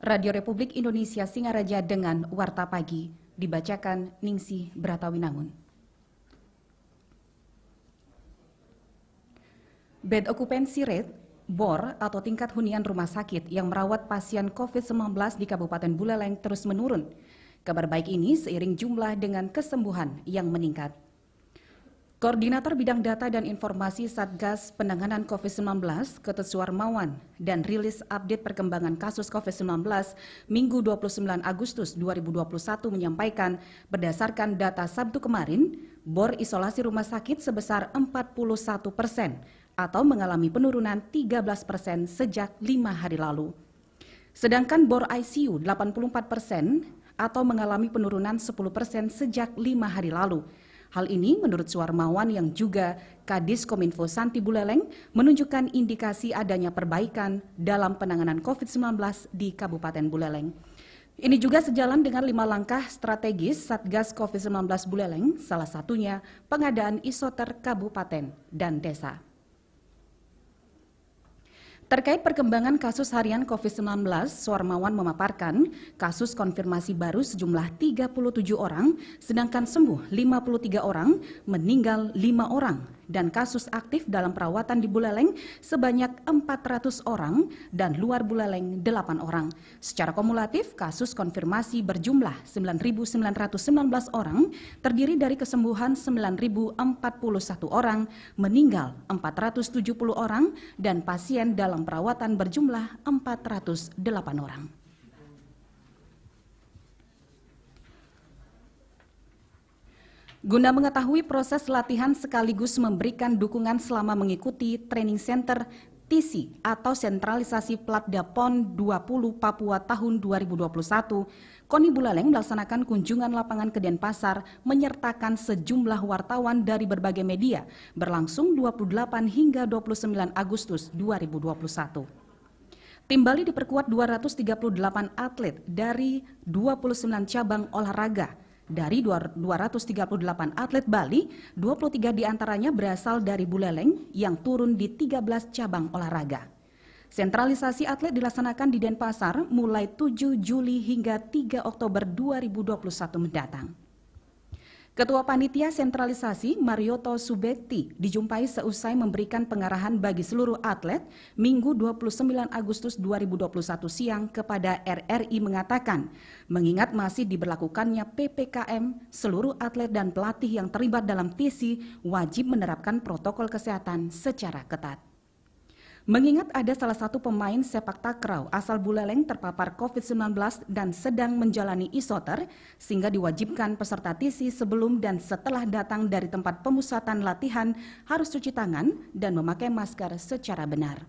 Radio Republik Indonesia Singaraja dengan Warta Pagi, dibacakan Ningsih Bratawinangun. Bed occupancy rate, BOR atau tingkat hunian rumah sakit yang merawat pasien COVID-19 di Kabupaten Buleleng terus menurun. Kabar baik ini seiring jumlah dengan kesembuhan yang meningkat. Koordinator Bidang Data dan Informasi Satgas Penanganan COVID-19, Ketut Suarmawan, dan rilis update perkembangan kasus COVID-19 Minggu 29 Agustus 2021 menyampaikan berdasarkan data Sabtu kemarin, BOR isolasi rumah sakit sebesar 41% atau mengalami penurunan 13% sejak 5 hari lalu. Sedangkan BOR ICU 84% atau mengalami penurunan 10% sejak 5 hari lalu. Hal ini menurut Suarmawan yang juga Kadis Kominfo Santi Buleleng menunjukkan indikasi adanya perbaikan dalam penanganan COVID-19 di Kabupaten Buleleng. Ini juga sejalan dengan 5 langkah strategis Satgas COVID-19 Buleleng, salah satunya pengadaan isoter kabupaten dan desa. Terkait perkembangan kasus harian COVID-19, Suarmawan memaparkan kasus konfirmasi baru sejumlah 37 orang, sedangkan sembuh 53 orang, meninggal 5 orang, dan kasus aktif dalam perawatan di Buleleng sebanyak 400 orang dan luar Buleleng 8 orang. Secara kumulatif, kasus konfirmasi berjumlah 9.919 orang, terdiri dari kesembuhan 9.041 orang, meninggal 470 orang, dan pasien dalam perawatan berjumlah 408 orang. Guna mengetahui proses latihan sekaligus memberikan dukungan selama mengikuti training center TC atau sentralisasi Platda PON 20 Papua tahun 2021, KONI Buleleng melaksanakan kunjungan lapangan ke Denpasar menyertakan sejumlah wartawan dari berbagai media berlangsung 28 hingga 29 Agustus 2021. Tim Bali diperkuat 238 atlet dari 29 cabang olahraga. Dari 238 atlet Bali, 23 diantaranya berasal dari Buleleng yang turun di 13 cabang olahraga. Sentralisasi atlet dilaksanakan di Denpasar mulai 7 Juli hingga 3 Oktober 2021 mendatang. Ketua Panitia Sentralisasi Marioto Subekti dijumpai seusai memberikan pengarahan bagi seluruh atlet Minggu 29 Agustus 2021 siang kepada RRI mengatakan, mengingat masih diberlakukannya PPKM, seluruh atlet dan pelatih yang terlibat dalam TC wajib menerapkan protokol kesehatan secara ketat. Mengingat ada salah satu pemain sepak takraw asal Buleleng terpapar COVID-19 dan sedang menjalani isoter, sehingga diwajibkan peserta TC sebelum dan setelah datang dari tempat pemusatan latihan harus cuci tangan dan memakai masker secara benar.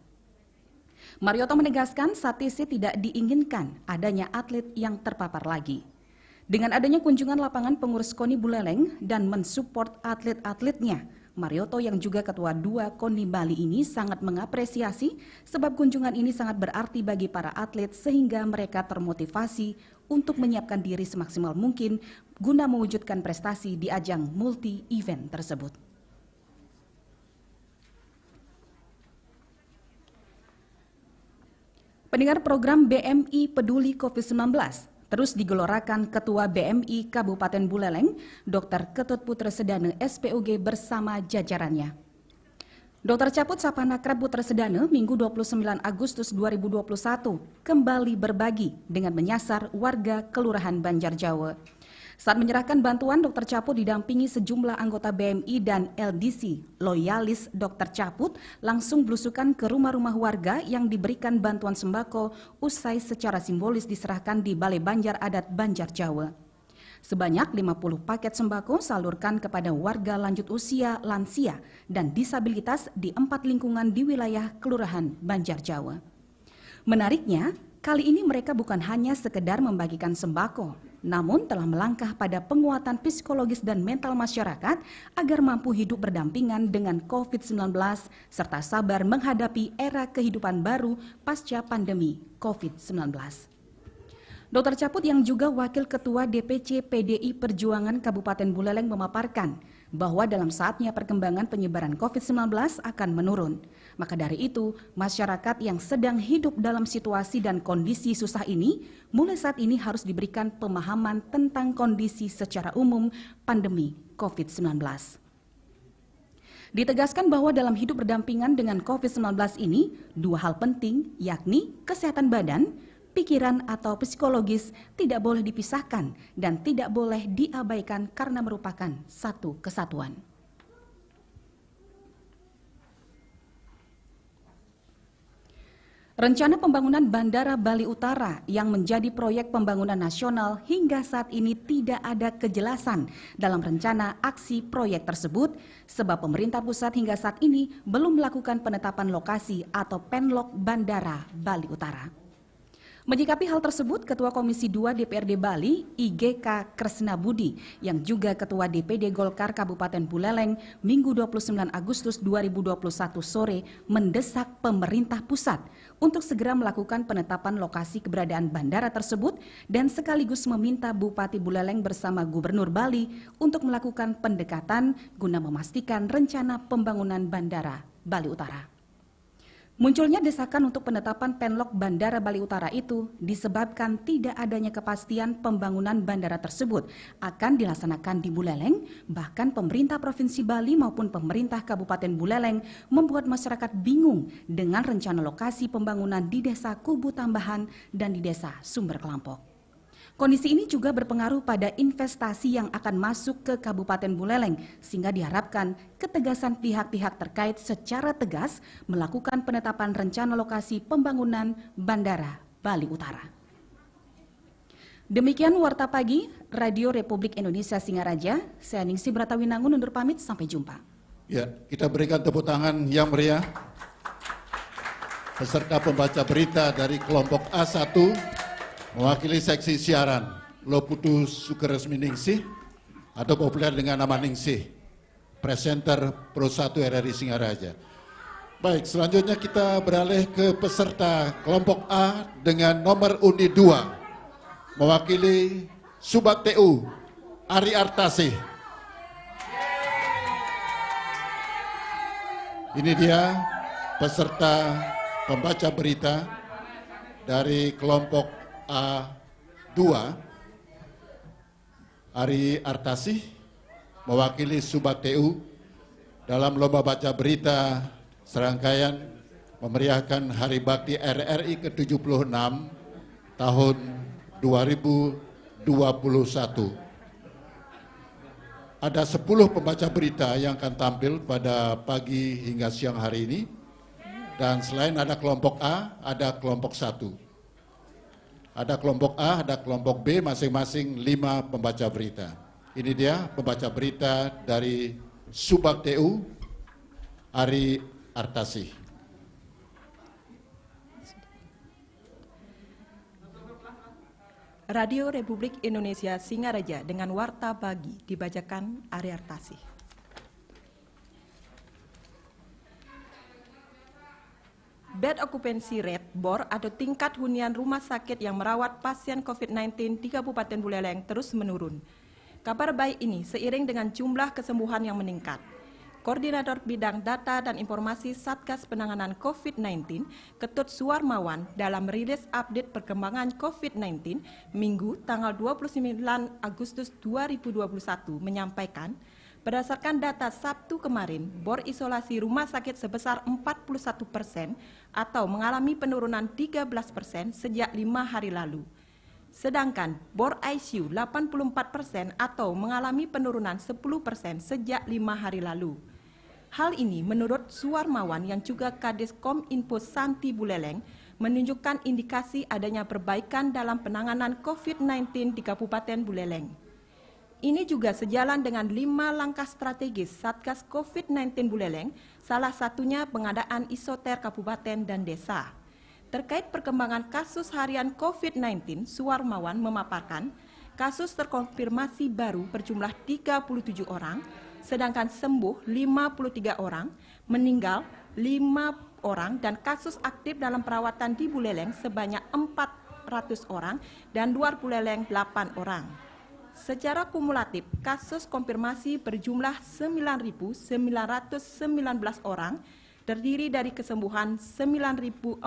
Marioto menegaskan saat TC tidak diinginkan adanya atlet yang terpapar lagi. Dengan adanya kunjungan lapangan pengurus KONI Buleleng dan mensupport atlet-atletnya, Marioto yang juga ketua 2 KONI Bali ini sangat mengapresiasi sebab kunjungan ini sangat berarti bagi para atlet sehingga mereka termotivasi untuk menyiapkan diri semaksimal mungkin guna mewujudkan prestasi di ajang multi-event tersebut. Pendengar program BMI Peduli COVID-19, terus digelorakan Ketua BMI Kabupaten Buleleng, Dr. Ketut Putresedana SPOG bersama jajarannya. Dr. Caput Sapanakrab Putresedana Minggu 29 Agustus 2021 kembali berbagi dengan menyasar warga Kelurahan Banjarjawa. Saat menyerahkan bantuan, Dr. Caput didampingi sejumlah anggota BMI dan LDC. Loyalis Dr. Caput langsung belusukan ke rumah-rumah warga yang diberikan bantuan sembako usai secara simbolis diserahkan di Balai Banjar Adat Banjarjawa. Sebanyak 50 paket sembako salurkan kepada warga lanjut usia, lansia, dan disabilitas di 4 lingkungan di wilayah Kelurahan Banjarjawa. Menariknya, kali ini mereka bukan hanya sekedar membagikan sembako, namun telah melangkah pada penguatan psikologis dan mental masyarakat agar mampu hidup berdampingan dengan COVID-19 serta sabar menghadapi era kehidupan baru pasca pandemi COVID-19. Dr. Caput yang juga Wakil Ketua DPC PDI Perjuangan Kabupaten Buleleng memaparkan, bahwa dalam saatnya perkembangan penyebaran COVID-19 akan menurun. Maka dari itu, masyarakat yang sedang hidup dalam situasi dan kondisi susah ini, mulai saat ini harus diberikan pemahaman tentang kondisi secara umum pandemi COVID-19. Ditegaskan bahwa dalam hidup berdampingan dengan COVID-19 ini, dua hal penting, yakni kesehatan badan, pikiran atau psikologis tidak boleh dipisahkan dan tidak boleh diabaikan karena merupakan satu kesatuan. Rencana pembangunan Bandara Bali Utara yang menjadi proyek pembangunan nasional hingga saat ini tidak ada kejelasan dalam rencana aksi proyek tersebut sebab pemerintah pusat hingga saat ini belum melakukan penetapan lokasi atau penlok Bandara Bali Utara. Menyikapi hal tersebut, Ketua Komisi 2 DPRD Bali, IGK Kresna Budi, yang juga Ketua DPD Golkar Kabupaten Buleleng, Minggu 29 Agustus 2021 sore, mendesak pemerintah pusat untuk segera melakukan penetapan lokasi keberadaan bandara tersebut dan sekaligus meminta Bupati Buleleng bersama Gubernur Bali untuk melakukan pendekatan guna memastikan rencana pembangunan Bandara Bali Utara. Munculnya desakan untuk penetapan penlok Bandara Bali Utara itu disebabkan tidak adanya kepastian pembangunan bandara tersebut akan dilaksanakan di Buleleng, bahkan pemerintah Provinsi Bali maupun pemerintah Kabupaten Buleleng membuat masyarakat bingung dengan rencana lokasi pembangunan di Desa Kubu Tambahan dan di Desa Sumber Kelampok. Kondisi ini juga berpengaruh pada investasi yang akan masuk ke Kabupaten Buleleng, sehingga diharapkan ketegasan pihak-pihak terkait secara tegas melakukan penetapan rencana lokasi pembangunan Bandara Bali Utara. Demikian Warta Pagi, Radio Republik Indonesia Singaraja. Saya Ningsih Bratawinangun undur pamit, sampai jumpa. Ya, kita berikan tepuk tangan yang meriah. Peserta pembaca berita dari kelompok A1, mewakili seksi siaran Loputus Sukeresminingsih atau populer dengan nama Ningsih, presenter Pro 1 RRI Singaraja. Baik, selanjutnya kita beralih ke peserta kelompok A dengan nomor undi 2, mewakili Subak TU Ari Artasih. Ini dia peserta pembaca berita dari kelompok A2, Ari Artasih, mewakili Subak TU dalam lomba baca berita serangkaian memeriahkan Hari Bakti RRI ke-76 tahun 2021. Ada 10 pembaca berita yang akan tampil pada pagi hingga siang hari ini, dan selain ada kelompok A, ada kelompok 1. Ada kelompok A, ada kelompok B, masing-masing 5 pembaca berita. Ini dia pembaca berita dari Subak TU, Ari Artasih. Radio Republik Indonesia Singaraja dengan Warta Pagi dibacakan Ari Artasih. Bed occupancy rate BOR atau tingkat hunian rumah sakit yang merawat pasien COVID-19 di Kabupaten Buleleng terus menurun. Kabar baik ini seiring dengan jumlah kesembuhan yang meningkat. Koordinator Bidang Data dan Informasi Satgas Penanganan COVID-19, Ketut Suwarmawan, dalam merilis update perkembangan COVID-19 Minggu tanggal 29 Agustus 2021 menyampaikan, berdasarkan data Sabtu kemarin, BOR isolasi rumah sakit sebesar 41% atau mengalami penurunan 13% sejak 5 hari lalu. Sedangkan BOR ICU 84% atau mengalami penurunan 10% sejak 5 hari lalu. Hal ini menurut Suwarmawan yang juga Kadis Kominfo Santi Buleleng menunjukkan indikasi adanya perbaikan dalam penanganan COVID-19 di Kabupaten Buleleng. Ini juga sejalan dengan 5 langkah strategis Satgas COVID-19 Buleleng, salah satunya pengadaan isoter kabupaten dan desa. Terkait perkembangan kasus harian COVID-19, Suwarmawan memaparkan kasus terkonfirmasi baru berjumlah 37 orang, sedangkan sembuh 53 orang, meninggal 5 orang, dan kasus aktif dalam perawatan di Buleleng sebanyak 400 orang dan luar Buleleng 8 orang. Secara kumulatif, kasus konfirmasi berjumlah 9.919 orang, terdiri dari kesembuhan 9.041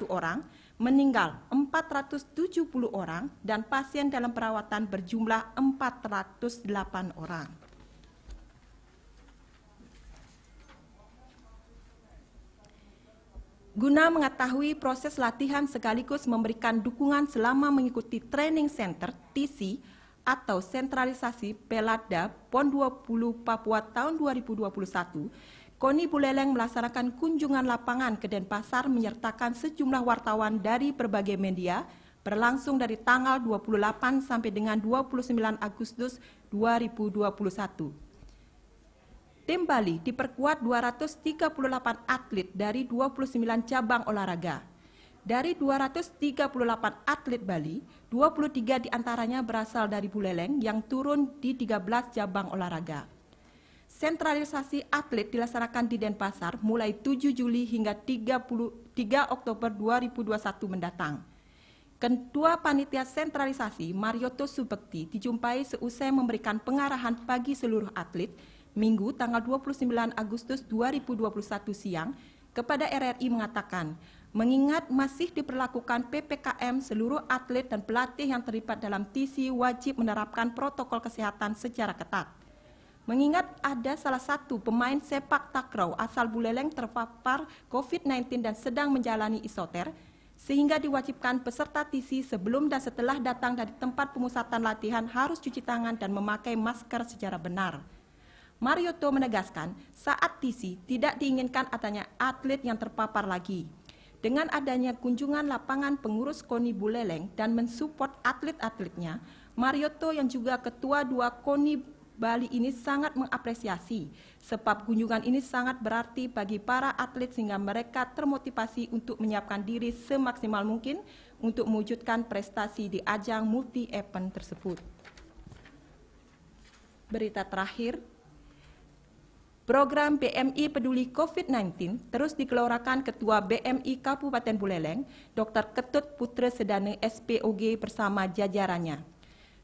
orang, meninggal 470 orang, dan pasien dalam perawatan berjumlah 408 orang. Guna mengetahui proses latihan sekaligus memberikan dukungan selama mengikuti training center TC atau sentralisasi Peladda PON 20 Papua tahun 2021, KONI Buleleng melaksanakan kunjungan lapangan ke Denpasar menyertakan sejumlah wartawan dari berbagai media berlangsung dari tanggal 28 sampai dengan 29 Agustus 2021. Tim Bali diperkuat 238 atlet dari 29 cabang olahraga. Dari 238 atlet Bali, 23 diantaranya berasal dari Buleleng yang turun di 13 cabang olahraga. Sentralisasi atlet dilaksanakan di Denpasar mulai 7 Juli hingga 3 Oktober 2021 mendatang. Ketua Panitia Sentralisasi Marioto Subekti dijumpai seusai memberikan pengarahan bagi seluruh atlet Minggu tanggal 29 Agustus 2021 siang kepada RRI mengatakan, mengingat masih diperlakukan PPKM, seluruh atlet dan pelatih yang terlibat dalam TC wajib menerapkan protokol kesehatan secara ketat. Mengingat ada salah satu pemain sepak takraw asal Buleleng terpapar COVID-19 dan sedang menjalani isoter, sehingga diwajibkan peserta TC sebelum dan setelah datang dari tempat pemusatan latihan harus cuci tangan dan memakai masker secara benar. Marioto menegaskan saat TC tidak diinginkan adanya atlet yang terpapar lagi. Dengan adanya kunjungan lapangan pengurus KONI Buleleng dan mensupport atlet-atletnya, Marioto yang juga ketua 2 KONI Bali ini sangat mengapresiasi sebab kunjungan ini sangat berarti bagi para atlet sehingga mereka termotivasi untuk menyiapkan diri semaksimal mungkin untuk mewujudkan prestasi di ajang multi-event tersebut. Berita terakhir, program BMI Peduli COVID-19 terus digelorakan Ketua BMI Kabupaten Buleleng, Dr. Ketut Putra Sedana SPOG bersama jajarannya.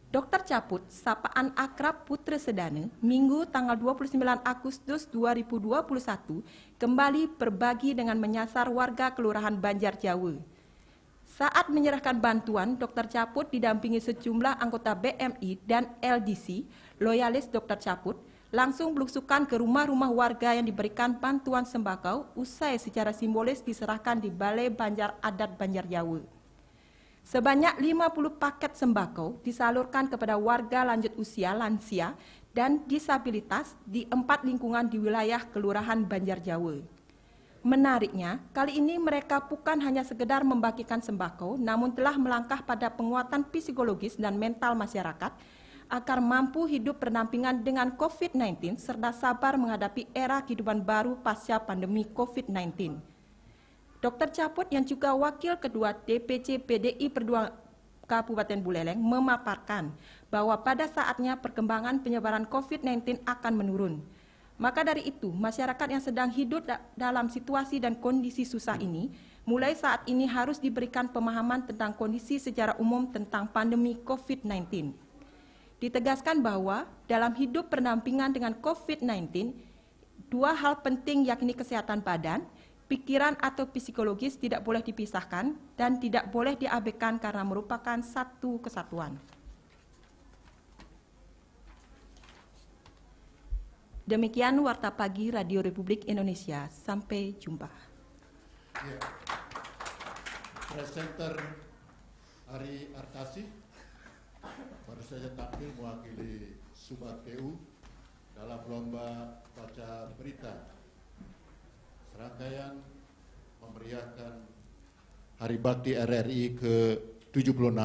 Dr. Caput, sapaan akrab Putra Sedana, Minggu tanggal 29 Agustus 2021 kembali berbagi dengan menyasar warga Kelurahan Banjar Jawa. Saat menyerahkan bantuan, Dr. Caput didampingi sejumlah anggota BMI dan LDC, loyalis Dr. Caput, langsung belusukan ke rumah-rumah warga yang diberikan bantuan sembako usai secara simbolis diserahkan di Balai Banjar Adat Banjar Jawa. Sebanyak 50 paket sembako disalurkan kepada warga lanjut usia, lansia, dan disabilitas di 4 lingkungan di wilayah Kelurahan Banjar Jawa. Menariknya, kali ini mereka bukan hanya sekedar membagikan sembako, namun telah melangkah pada penguatan psikologis dan mental masyarakat agar mampu hidup berdampingan dengan COVID-19 serta sabar menghadapi era kehidupan baru pasca pandemi COVID-19. Dr. Caput yang juga Wakil Kedua DPC PDI Perjuangan Kabupaten Buleleng memaparkan bahwa pada saatnya perkembangan penyebaran COVID-19 akan menurun. Maka dari itu, masyarakat yang sedang hidup dalam situasi dan kondisi susah ini, mulai saat ini harus diberikan pemahaman tentang kondisi secara umum tentang pandemi COVID-19. Ditegaskan bahwa dalam hidup berdampingan dengan COVID-19, 2 hal penting yakni kesehatan badan, pikiran atau psikologis tidak boleh dipisahkan dan tidak boleh diabaikan karena merupakan satu kesatuan. Demikian Warta Pagi Radio Republik Indonesia. Sampai jumpa. Ya. Presenter Ari Artasi baru saja tampil mewakili Subat PU dalam lomba baca berita. Serangkaian memeriahkan Hari Bakti RRI ke-76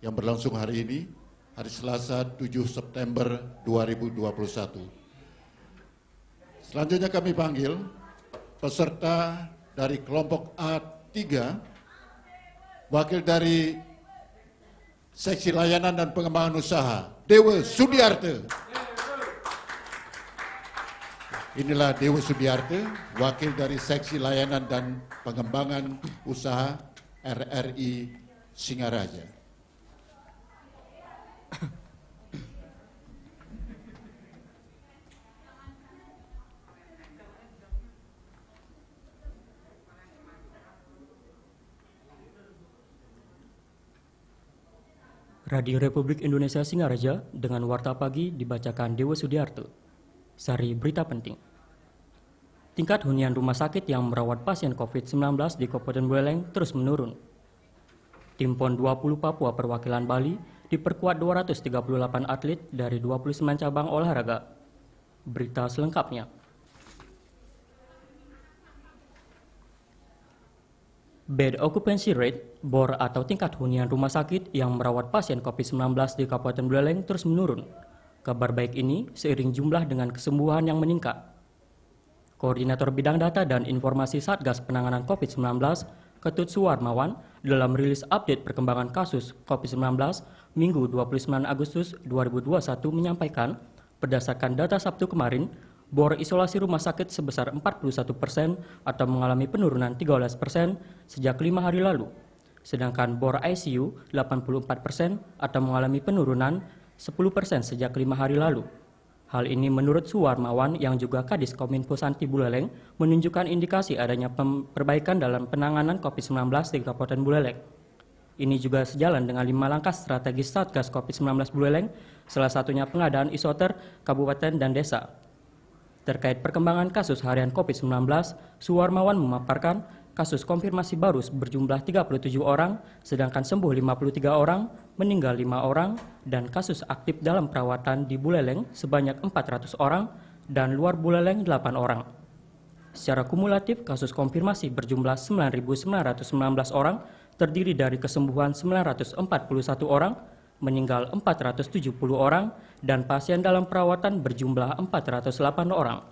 yang berlangsung hari ini, hari Selasa 7 September 2021. Selanjutnya kami panggil peserta dari kelompok A3, wakil dari Seksi Layanan dan Pengembangan Usaha, Dewa Sudiarte. Inilah Dewa Sudiarte, wakil dari Seksi Layanan dan Pengembangan Usaha RRI Singaraja. Radio Republik Indonesia Singaraja dengan Warta Pagi dibacakan Dewa Sudiarto. Sari berita penting. Tingkat hunian rumah sakit yang merawat pasien COVID-19 di Kabupaten Buleleng terus menurun. Tim PON 20 Papua Perwakilan Bali diperkuat 238 atlet dari 29 cabang olahraga. Berita selengkapnya. Bed occupancy rate, BOR atau tingkat hunian rumah sakit yang merawat pasien COVID-19 di Kabupaten Buleleng terus menurun. Kabar baik ini seiring jumlah dengan kesembuhan yang meningkat. Koordinator Bidang Data dan Informasi Satgas Penanganan COVID-19, Ketut Suwarmawan, dalam rilis update perkembangan kasus COVID-19 Minggu 29 Agustus 2021 menyampaikan, berdasarkan data Sabtu kemarin, BOR isolasi rumah sakit sebesar 41% atau mengalami penurunan 13% sejak 5 hari lalu. Sedangkan BOR ICU 84% atau mengalami penurunan 10% sejak 5 hari lalu. Hal ini menurut Suwarmawan yang juga Kadis Kominfo Santi Buleleng menunjukkan indikasi adanya perbaikan dalam penanganan COVID-19 di Kabupaten Buleleng. Ini juga sejalan dengan 5 langkah strategis Satgas COVID-19 Buleleng, salah satunya pengadaan isoter kabupaten dan desa. Terkait perkembangan kasus harian COVID-19, Suwarmawan memaparkan kasus konfirmasi baru berjumlah 37 orang, sedangkan sembuh 53 orang, meninggal 5 orang, dan kasus aktif dalam perawatan di Buleleng sebanyak 400 orang, dan luar Buleleng 8 orang. Secara kumulatif, kasus konfirmasi berjumlah 9.919 orang, terdiri dari kesembuhan 941 orang, meninggal 470 orang, dan pasien dalam perawatan berjumlah 408 orang.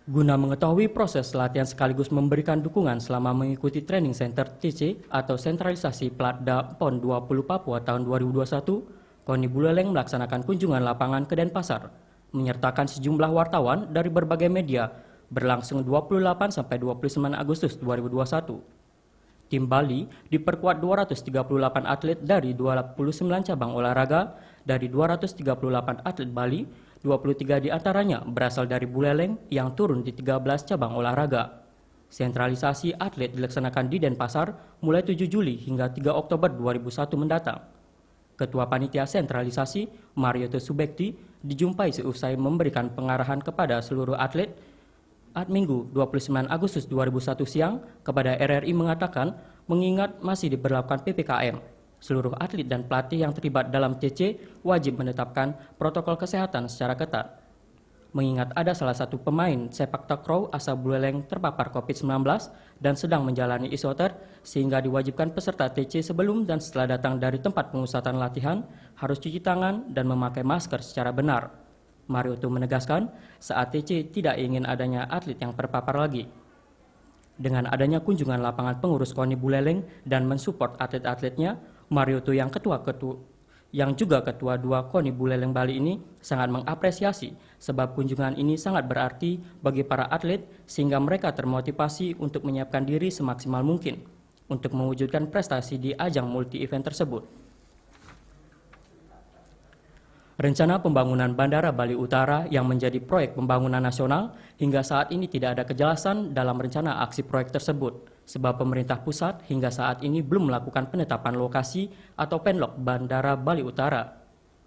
Guna mengetahui proses latihan sekaligus memberikan dukungan selama mengikuti Training Center TC atau Sentralisasi Platda PON 20 Papua tahun 2021, KONI Buleleng melaksanakan kunjungan lapangan ke Denpasar, menyertakan sejumlah wartawan dari berbagai media berlangsung 28 sampai 29 Agustus 2021. Tim Bali diperkuat 238 atlet dari 29 cabang olahraga. Dari 238 atlet Bali, 23 diantaranya berasal dari Buleleng yang turun di 13 cabang olahraga. Sentralisasi atlet dilaksanakan di Denpasar mulai 7 Juli hingga 3 Oktober 2001 mendatang. Ketua Panitia Sentralisasi, Marioto Subekti, dijumpai seusai memberikan pengarahan kepada seluruh atlet. Minggu 29 Agustus 2001 siang, kepada RRI mengatakan mengingat masih diberlakukan PPKM, seluruh atlet dan pelatih yang terlibat dalam TC wajib menetapkan protokol kesehatan secara ketat. Mengingat ada salah satu pemain sepak takraw asal Buleleng terpapar COVID-19 dan sedang menjalani isoter, sehingga diwajibkan peserta TC sebelum dan setelah datang dari tempat pemusatan latihan harus cuci tangan dan memakai masker secara benar. Marioto menegaskan saat TC tidak ingin adanya atlet yang terpapar lagi. Dengan adanya kunjungan lapangan pengurus KONI Buleleng dan mensupport atlet-atletnya, Marioto yang juga ketua 2 KONI Buleleng Bali ini sangat mengapresiasi sebab kunjungan ini sangat berarti bagi para atlet sehingga mereka termotivasi untuk menyiapkan diri semaksimal mungkin untuk mewujudkan prestasi di ajang multi-event tersebut. Rencana pembangunan Bandara Bali Utara yang menjadi proyek pembangunan nasional hingga saat ini tidak ada kejelasan dalam rencana aksi proyek tersebut, sebab pemerintah pusat hingga saat ini belum melakukan penetapan lokasi atau penlok Bandara Bali Utara.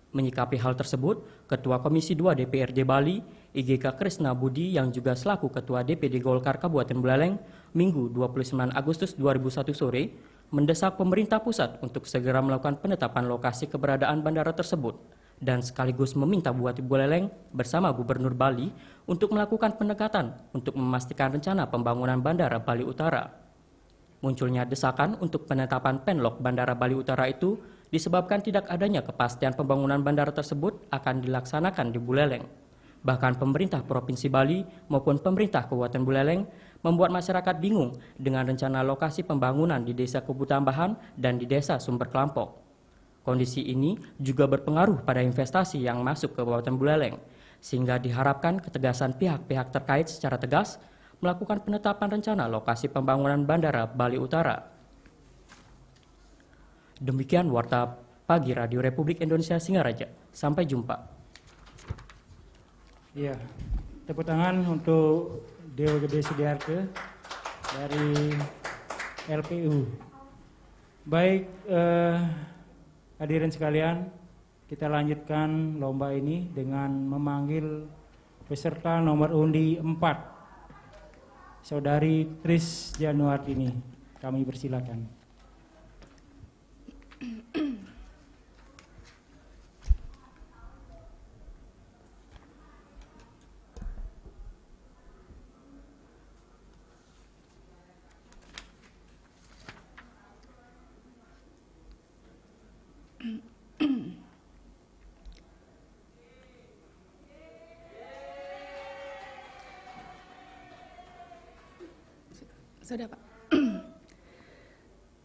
Menyikapi hal tersebut, Ketua Komisi 2 DPRD Bali, IGK Krisna Budi yang juga selaku Ketua DPD Golkar Kabupaten Buleleng, Minggu 29 Agustus 2001 sore, mendesak pemerintah pusat untuk segera melakukan penetapan lokasi keberadaan bandara tersebut, dan sekaligus meminta Bupati Buleleng bersama Gubernur Bali untuk melakukan pendekatan untuk memastikan rencana pembangunan Bandara Bali Utara. Munculnya desakan untuk penetapan penlok Bandara Bali Utara itu disebabkan tidak adanya kepastian pembangunan bandara tersebut akan dilaksanakan di Buleleng. Bahkan pemerintah Provinsi Bali maupun pemerintah Kabupaten Buleleng membuat masyarakat bingung dengan rencana lokasi pembangunan di Desa Kubu Tambahan dan di Desa Sumber Kelampok. Kondisi ini juga berpengaruh pada investasi yang masuk ke Kabupaten Buleleng, sehingga diharapkan ketegasan pihak-pihak terkait secara tegas melakukan penetapan rencana lokasi pembangunan Bandara Bali Utara. Demikian Warta Pagi Radio Republik Indonesia Singaraja. Sampai jumpa. Iya, tepuk tangan untuk Dewa Gede Sudiarte dari LPU. Baik, hadirin sekalian, kita lanjutkan lomba ini dengan memanggil peserta nomor undi 4, Saudari Tris Januardini. Kami persilakan. Sudah, Pak.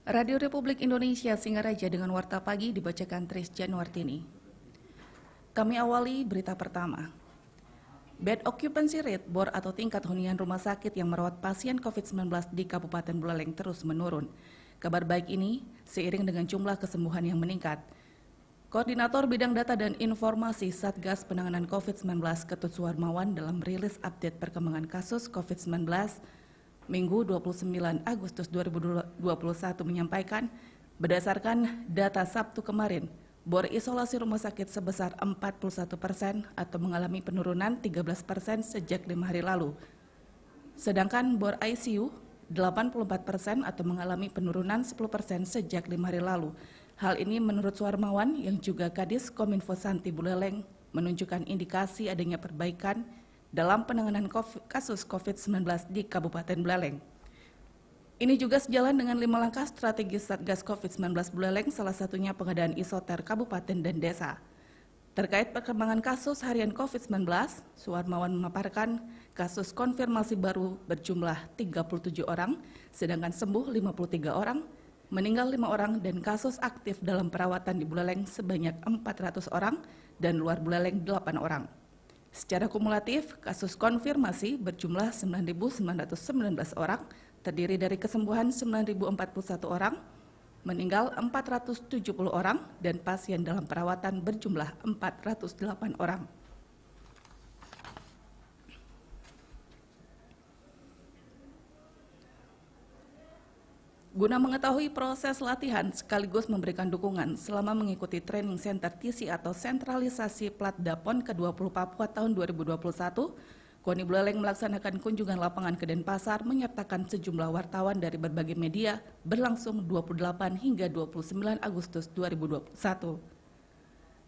Radio Republik Indonesia Singaraja dengan Warta Pagi dibacakan Tris Januardini. Kami awali berita pertama. Bed occupancy rate BOR atau tingkat hunian rumah sakit yang merawat pasien COVID-19 di Kabupaten Buleleng terus menurun. Kabar baik ini seiring dengan jumlah kesembuhan yang meningkat. Koordinator Bidang Data dan Informasi Satgas Penanganan COVID-19 Ketut Suharmawan dalam rilis update perkembangan kasus COVID-19 Minggu 29 Agustus 2021 menyampaikan, berdasarkan data Sabtu kemarin, BOR isolasi rumah sakit sebesar 41% atau mengalami penurunan 13% sejak 5 hari lalu. Sedangkan BOR ICU 84% atau mengalami penurunan 10% sejak 5 hari lalu. Hal ini menurut Suharmawan yang juga Kadis Kominfo Santi Buleleng menunjukkan indikasi adanya perbaikan dalam penanganan kasus COVID-19 di Kabupaten Buleleng. Ini juga sejalan dengan 5 langkah strategis Satgas COVID-19 Buleleng, salah satunya pengadaan isoter kabupaten dan desa. Terkait perkembangan kasus harian COVID-19, Suharmawan memaparkan kasus konfirmasi baru berjumlah 37 orang, sedangkan sembuh 53 orang, meninggal 5 orang, dan kasus aktif dalam perawatan di Buleleng sebanyak 400 orang dan luar Buleleng 8 orang. Secara kumulatif, kasus konfirmasi berjumlah 9.919 orang, terdiri dari kesembuhan 9.041 orang, meninggal 470 orang, dan pasien dalam perawatan berjumlah 408 orang. Guna mengetahui proses latihan sekaligus memberikan dukungan selama mengikuti training center TC atau sentralisasi Platda PON ke-20 Papua tahun 2021, KONI Buleleng melaksanakan kunjungan lapangan ke Denpasar menyertakan sejumlah wartawan dari berbagai media berlangsung 28 hingga 29 Agustus 2021.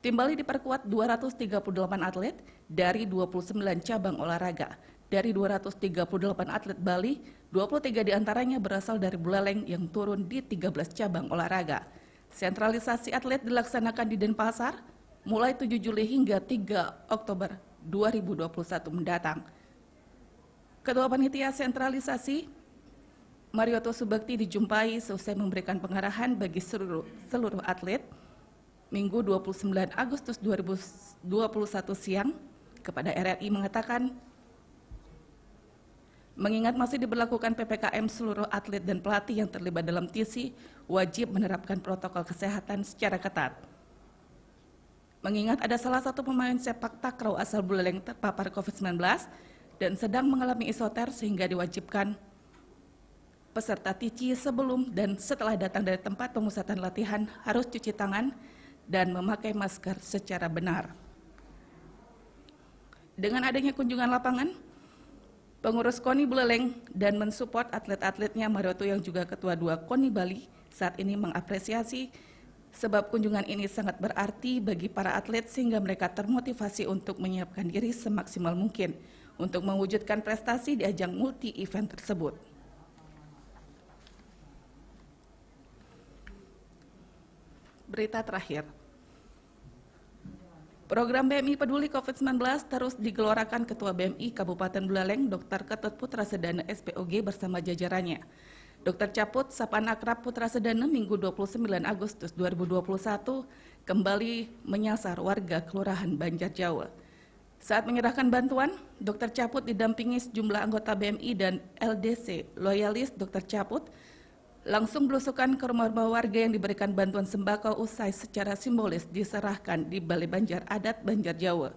Tim Bali diperkuat 238 atlet dari 29 cabang olahraga. Dari 238 atlet Bali, 23 diantaranya berasal dari Buleleng yang turun di 13 cabang olahraga. Sentralisasi atlet dilaksanakan di Denpasar mulai 7 Juli hingga 3 Oktober 2021 mendatang. Ketua Panitia Sentralisasi Marioto Subakti dijumpai selesai memberikan pengarahan bagi seluruh atlet Minggu 29 Agustus 2021 siang kepada RRI mengatakan, mengingat masih diberlakukan PPKM, seluruh atlet dan pelatih yang terlibat dalam TC wajib menerapkan protokol kesehatan secara ketat. Mengingat ada salah satu pemain sepak takraw asal Buleleng terpapar COVID-19 dan sedang mengalami isoter sehingga diwajibkan peserta TC sebelum dan setelah datang dari tempat pemusatan latihan harus cuci tangan dan memakai masker secara benar. Dengan adanya kunjungan lapangan, pengurus KONI Buleleng dan mensupport atlet-atletnya, Marioto yang juga Ketua 2 KONI Bali saat ini mengapresiasi sebab kunjungan ini sangat berarti bagi para atlet sehingga mereka termotivasi untuk menyiapkan diri semaksimal mungkin untuk mewujudkan prestasi di ajang multi-event tersebut. Berita terakhir. Program BMI Peduli COVID-19 terus digelorakan Ketua BMI Kabupaten Buleleng, Dr. Ketut Putrasedana SPOG bersama jajarannya. Dr. Caput, sapaan akrab Putrasedana, Minggu 29 Agustus 2021 kembali menyasar warga Kelurahan Banjarjawa. Saat menyerahkan bantuan, Dr. Caput didampingi sejumlah anggota BMI dan LDC loyalis Dr. Caput langsung belusukan ke rumah-rumah warga yang diberikan bantuan sembako usai secara simbolis diserahkan di Balai Banjar Adat Banjar Jawa.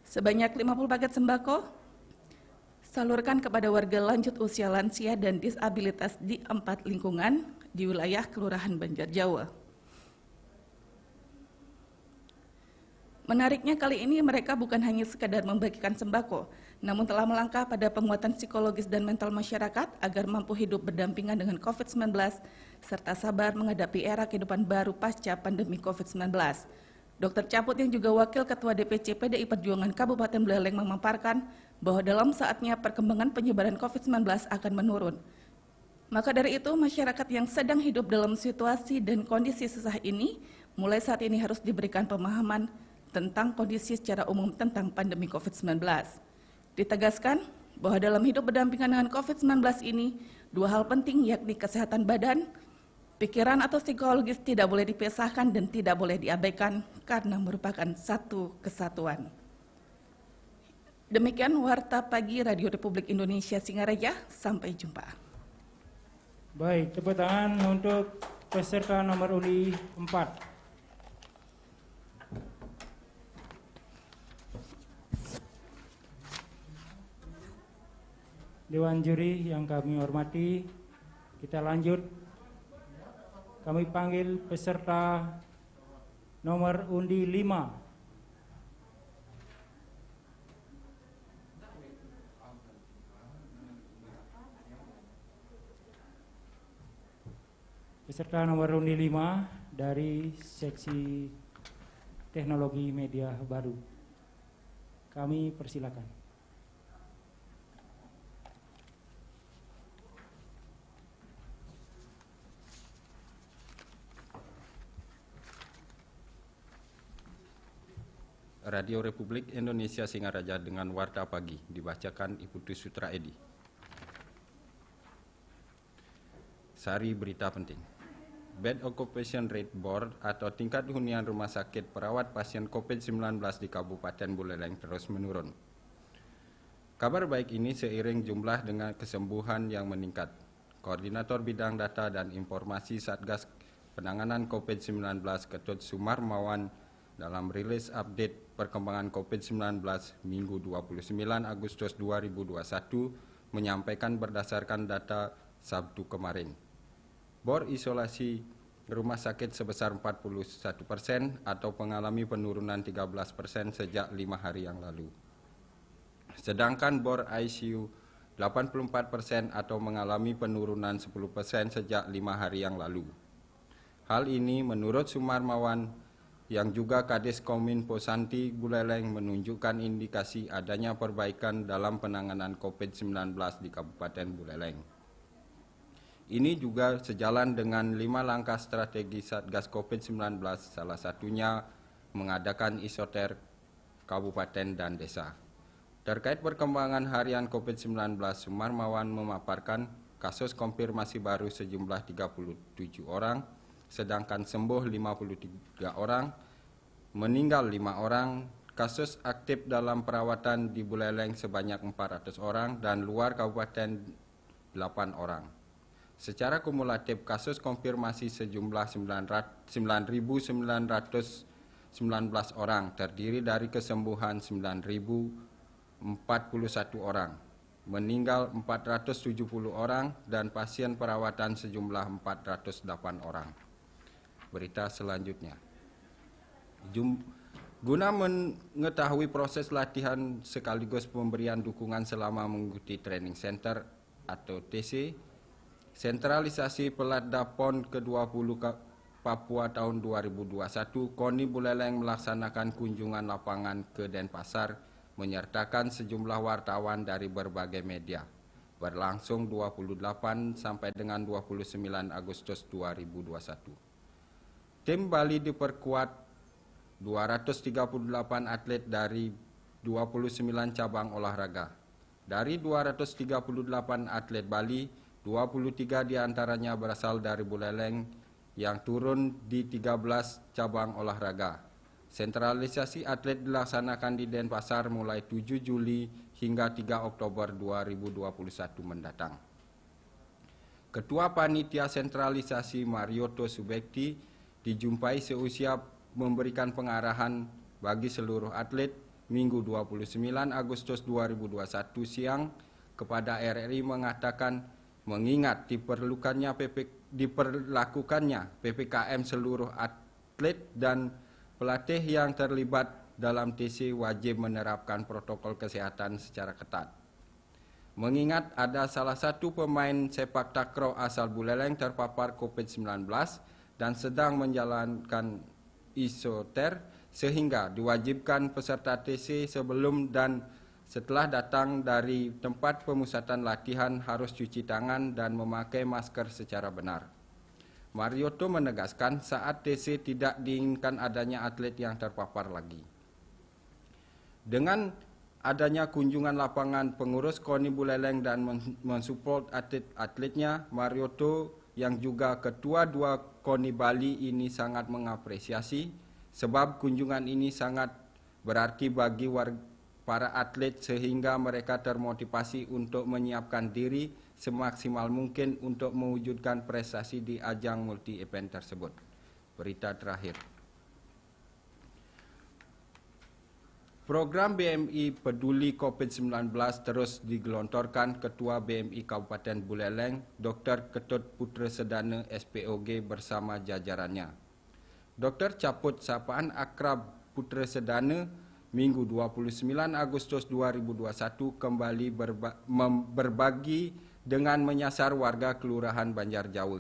Sebanyak 50 paket sembako salurkan kepada warga lanjut usia lansia dan disabilitas di 4 lingkungan di wilayah Kelurahan Banjar Jawa. Menariknya kali ini mereka bukan hanya sekadar membagikan sembako, namun telah melangkah pada penguatan psikologis dan mental masyarakat agar mampu hidup berdampingan dengan COVID-19 serta sabar menghadapi era kehidupan baru pasca pandemi COVID-19. Dr. Caput yang juga Wakil Ketua DPC PDI Perjuangan Kabupaten Buleleng memaparkan bahwa dalam saatnya perkembangan penyebaran COVID-19 akan menurun. Maka dari itu, masyarakat yang sedang hidup dalam situasi dan kondisi susah ini mulai saat ini harus diberikan pemahaman tentang kondisi secara umum tentang pandemi COVID-19. Ditegaskan bahwa dalam hidup berdampingan dengan COVID-19 ini, 2 hal penting yakni kesehatan badan, pikiran atau psikologis tidak boleh dipisahkan dan tidak boleh diabaikan karena merupakan satu kesatuan. Demikian Warta Pagi Radio Republik Indonesia Singaraja, sampai jumpa. Baik, tepuk tangan untuk peserta nomor undi 4. Dewan juri yang kami hormati, kita lanjut. Kami panggil peserta nomor undi 5. Peserta nomor undi 5 dari seksi teknologi media baru. Kami persilakan. Radio Republik Indonesia Singaraja dengan Warta Pagi dibacakan Ibu Dwi Sutra Edi. Sari berita penting. Bed Occupation Rate Board atau tingkat hunian rumah sakit perawat pasien COVID-19 di Kabupaten Buleleng terus menurun. Kabar baik ini seiring jumlah dengan kesembuhan yang meningkat. Koordinator Bidang Data dan Informasi Satgas Penanganan COVID-19 Ketut Sumarmawan dalam rilis update perkembangan COVID-19 Minggu 29 Agustus 2021 menyampaikan berdasarkan data Sabtu kemarin. Bor isolasi rumah sakit sebesar 41% atau mengalami penurunan 13% sejak 5 hari yang lalu. Sedangkan bor ICU 84% atau mengalami penurunan 10% sejak 5 hari yang lalu. Hal ini menurut Sumarmawan yang juga Kadis Kominfo Santi Buleleng menunjukkan indikasi adanya perbaikan dalam penanganan COVID-19 di Kabupaten Buleleng. Ini juga sejalan dengan 5 langkah strategi Satgas COVID-19, salah satunya mengadakan isoter kabupaten dan desa. Terkait perkembangan harian COVID-19, Sumarmawan memaparkan kasus konfirmasi baru sejumlah 37 orang, sedangkan sembuh 53 orang, meninggal 5 orang, kasus aktif dalam perawatan di Buleleng sebanyak 400 orang, dan luar kabupaten 8 orang. Secara kumulatif kasus konfirmasi sejumlah 9.919 orang, terdiri dari kesembuhan 9.041 orang, meninggal 470 orang, dan pasien perawatan sejumlah 408 orang. Berita selanjutnya. Guna mengetahui proses latihan sekaligus pemberian dukungan selama mengikuti training center atau TC, sentralisasi Pelatda PON ke-20 Papua tahun 2021, KONI Buleleng melaksanakan kunjungan lapangan ke Denpasar menyertakan sejumlah wartawan dari berbagai media. Berlangsung 28 sampai dengan 29 Agustus 2021. Tim Bali diperkuat 238 atlet dari 29 cabang olahraga. Dari 238 atlet Bali, 23 diantaranya berasal dari Buleleng yang turun di 13 cabang olahraga. Sentralisasi atlet dilaksanakan di Denpasar mulai 7 Juli hingga 3 Oktober 2021 mendatang. Ketua Panitia Sentralisasi Marioto Subekti dijumpai seusia memberikan pengarahan bagi seluruh atlet Minggu 29 Agustus 2021 siang kepada RRI mengatakan mengingat diperlakukannya PPKM seluruh atlet dan pelatih yang terlibat dalam TC wajib menerapkan protokol kesehatan secara ketat. Mengingat ada salah satu pemain sepak takraw asal Buleleng terpapar COVID-19 dan sedang menjalankan isoter sehingga diwajibkan peserta TC sebelum dan setelah datang dari tempat pemusatan latihan harus cuci tangan dan memakai masker secara benar. Marioto menegaskan saat TC tidak diinginkan adanya atlet yang terpapar lagi. Dengan adanya kunjungan lapangan pengurus KONI Buleleng dan mensupport atlet-atletnya, Marioto yang juga ketua 2 KONI Bali ini sangat mengapresiasi sebab kunjungan ini sangat berarti bagi para atlet sehingga mereka termotivasi untuk menyiapkan diri semaksimal mungkin untuk mewujudkan prestasi di ajang multi-event tersebut. Berita terakhir. Program BMI Peduli COVID-19 terus digelontorkan Ketua BMI Kabupaten Buleleng, Dr. Ketut Putra Sedana SPOG bersama jajarannya. Dr. Caput sapaan akrab Putra Sedana Minggu 29 Agustus 2021 kembali berbagi dengan menyasar warga Kelurahan Banjarjawa.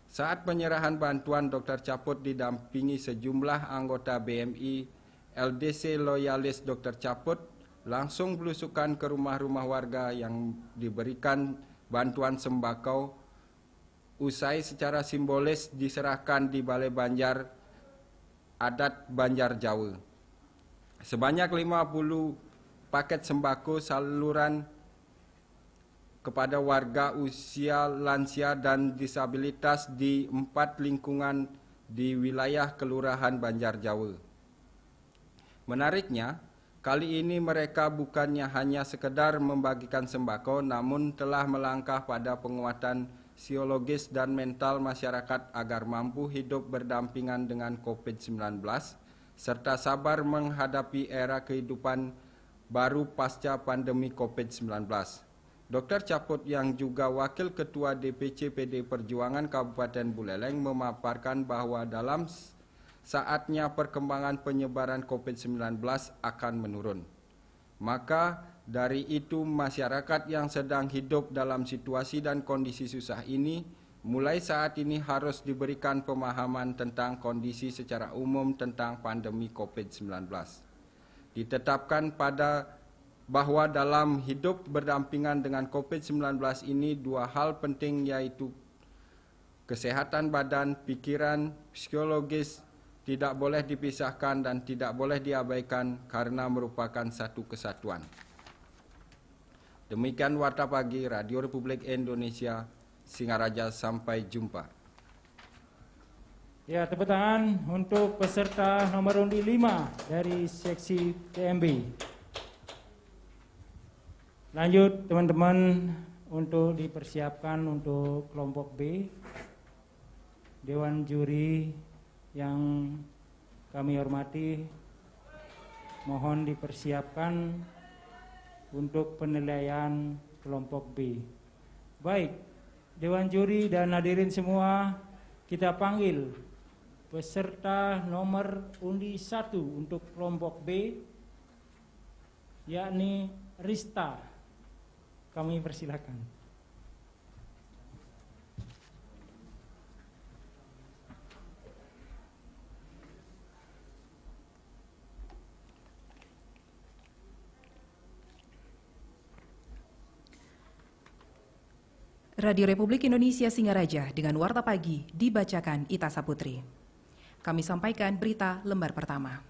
Saat penyerahan bantuan, Dr. Caput didampingi sejumlah anggota BMI LDC Loyalis Dr. Caput langsung belusukan ke rumah-rumah warga yang diberikan bantuan sembako. Usai secara simbolis diserahkan di Balai Banjar Adat Banjarjawa. Sebanyak 50 paket sembako saluran kepada warga usia lansia dan disabilitas di 4 lingkungan di wilayah Kelurahan Banjarjawa. Menariknya, kali ini mereka bukannya hanya sekedar membagikan sembako namun telah melangkah pada penguatan psikologis dan mental masyarakat agar mampu hidup berdampingan dengan COVID-19 serta sabar menghadapi era kehidupan baru pasca pandemi COVID-19. Dr. Caput yang juga Wakil Ketua DPC PD Perjuangan Kabupaten Buleleng memaparkan bahwa dalam saatnya perkembangan penyebaran COVID-19 akan menurun. Maka dari itu masyarakat yang sedang hidup dalam situasi dan kondisi susah ini mulai saat ini harus diberikan pemahaman tentang kondisi secara umum tentang pandemi COVID-19. Ditetapkan bahwa dalam hidup berdampingan dengan COVID-19 ini 2 hal penting yaitu kesehatan badan, pikiran, psikologis tidak boleh dipisahkan dan tidak boleh diabaikan karena merupakan satu kesatuan. Demikian Warta Pagi Radio Republik Indonesia, Singaraja, sampai jumpa. Ya, tepuk tangan untuk peserta nomor undi 5 dari seksi TMB. Lanjut teman-teman untuk dipersiapkan untuk kelompok B. Dewan juri yang kami hormati, mohon dipersiapkan untuk penilaian kelompok B. Baik, Dewan juri dan hadirin semua, kita panggil peserta nomor undi 1 untuk kelompok B, yakni Rista. Kami persilakan. Radio Republik Indonesia Singaraja dengan Warta Pagi dibacakan Ita Saputri. Kami sampaikan berita lembar pertama.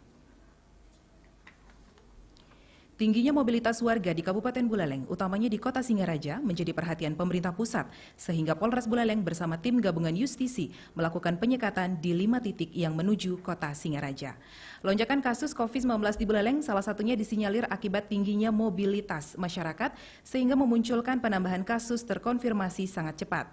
Tingginya mobilitas warga di Kabupaten Buleleng, utamanya di Kota Singaraja, menjadi perhatian pemerintah pusat, sehingga Polres Buleleng bersama tim gabungan Justisi melakukan penyekatan di 5 titik yang menuju Kota Singaraja. Lonjakan kasus COVID-19 di Buleleng salah satunya disinyalir akibat tingginya mobilitas masyarakat, sehingga memunculkan penambahan kasus terkonfirmasi sangat cepat.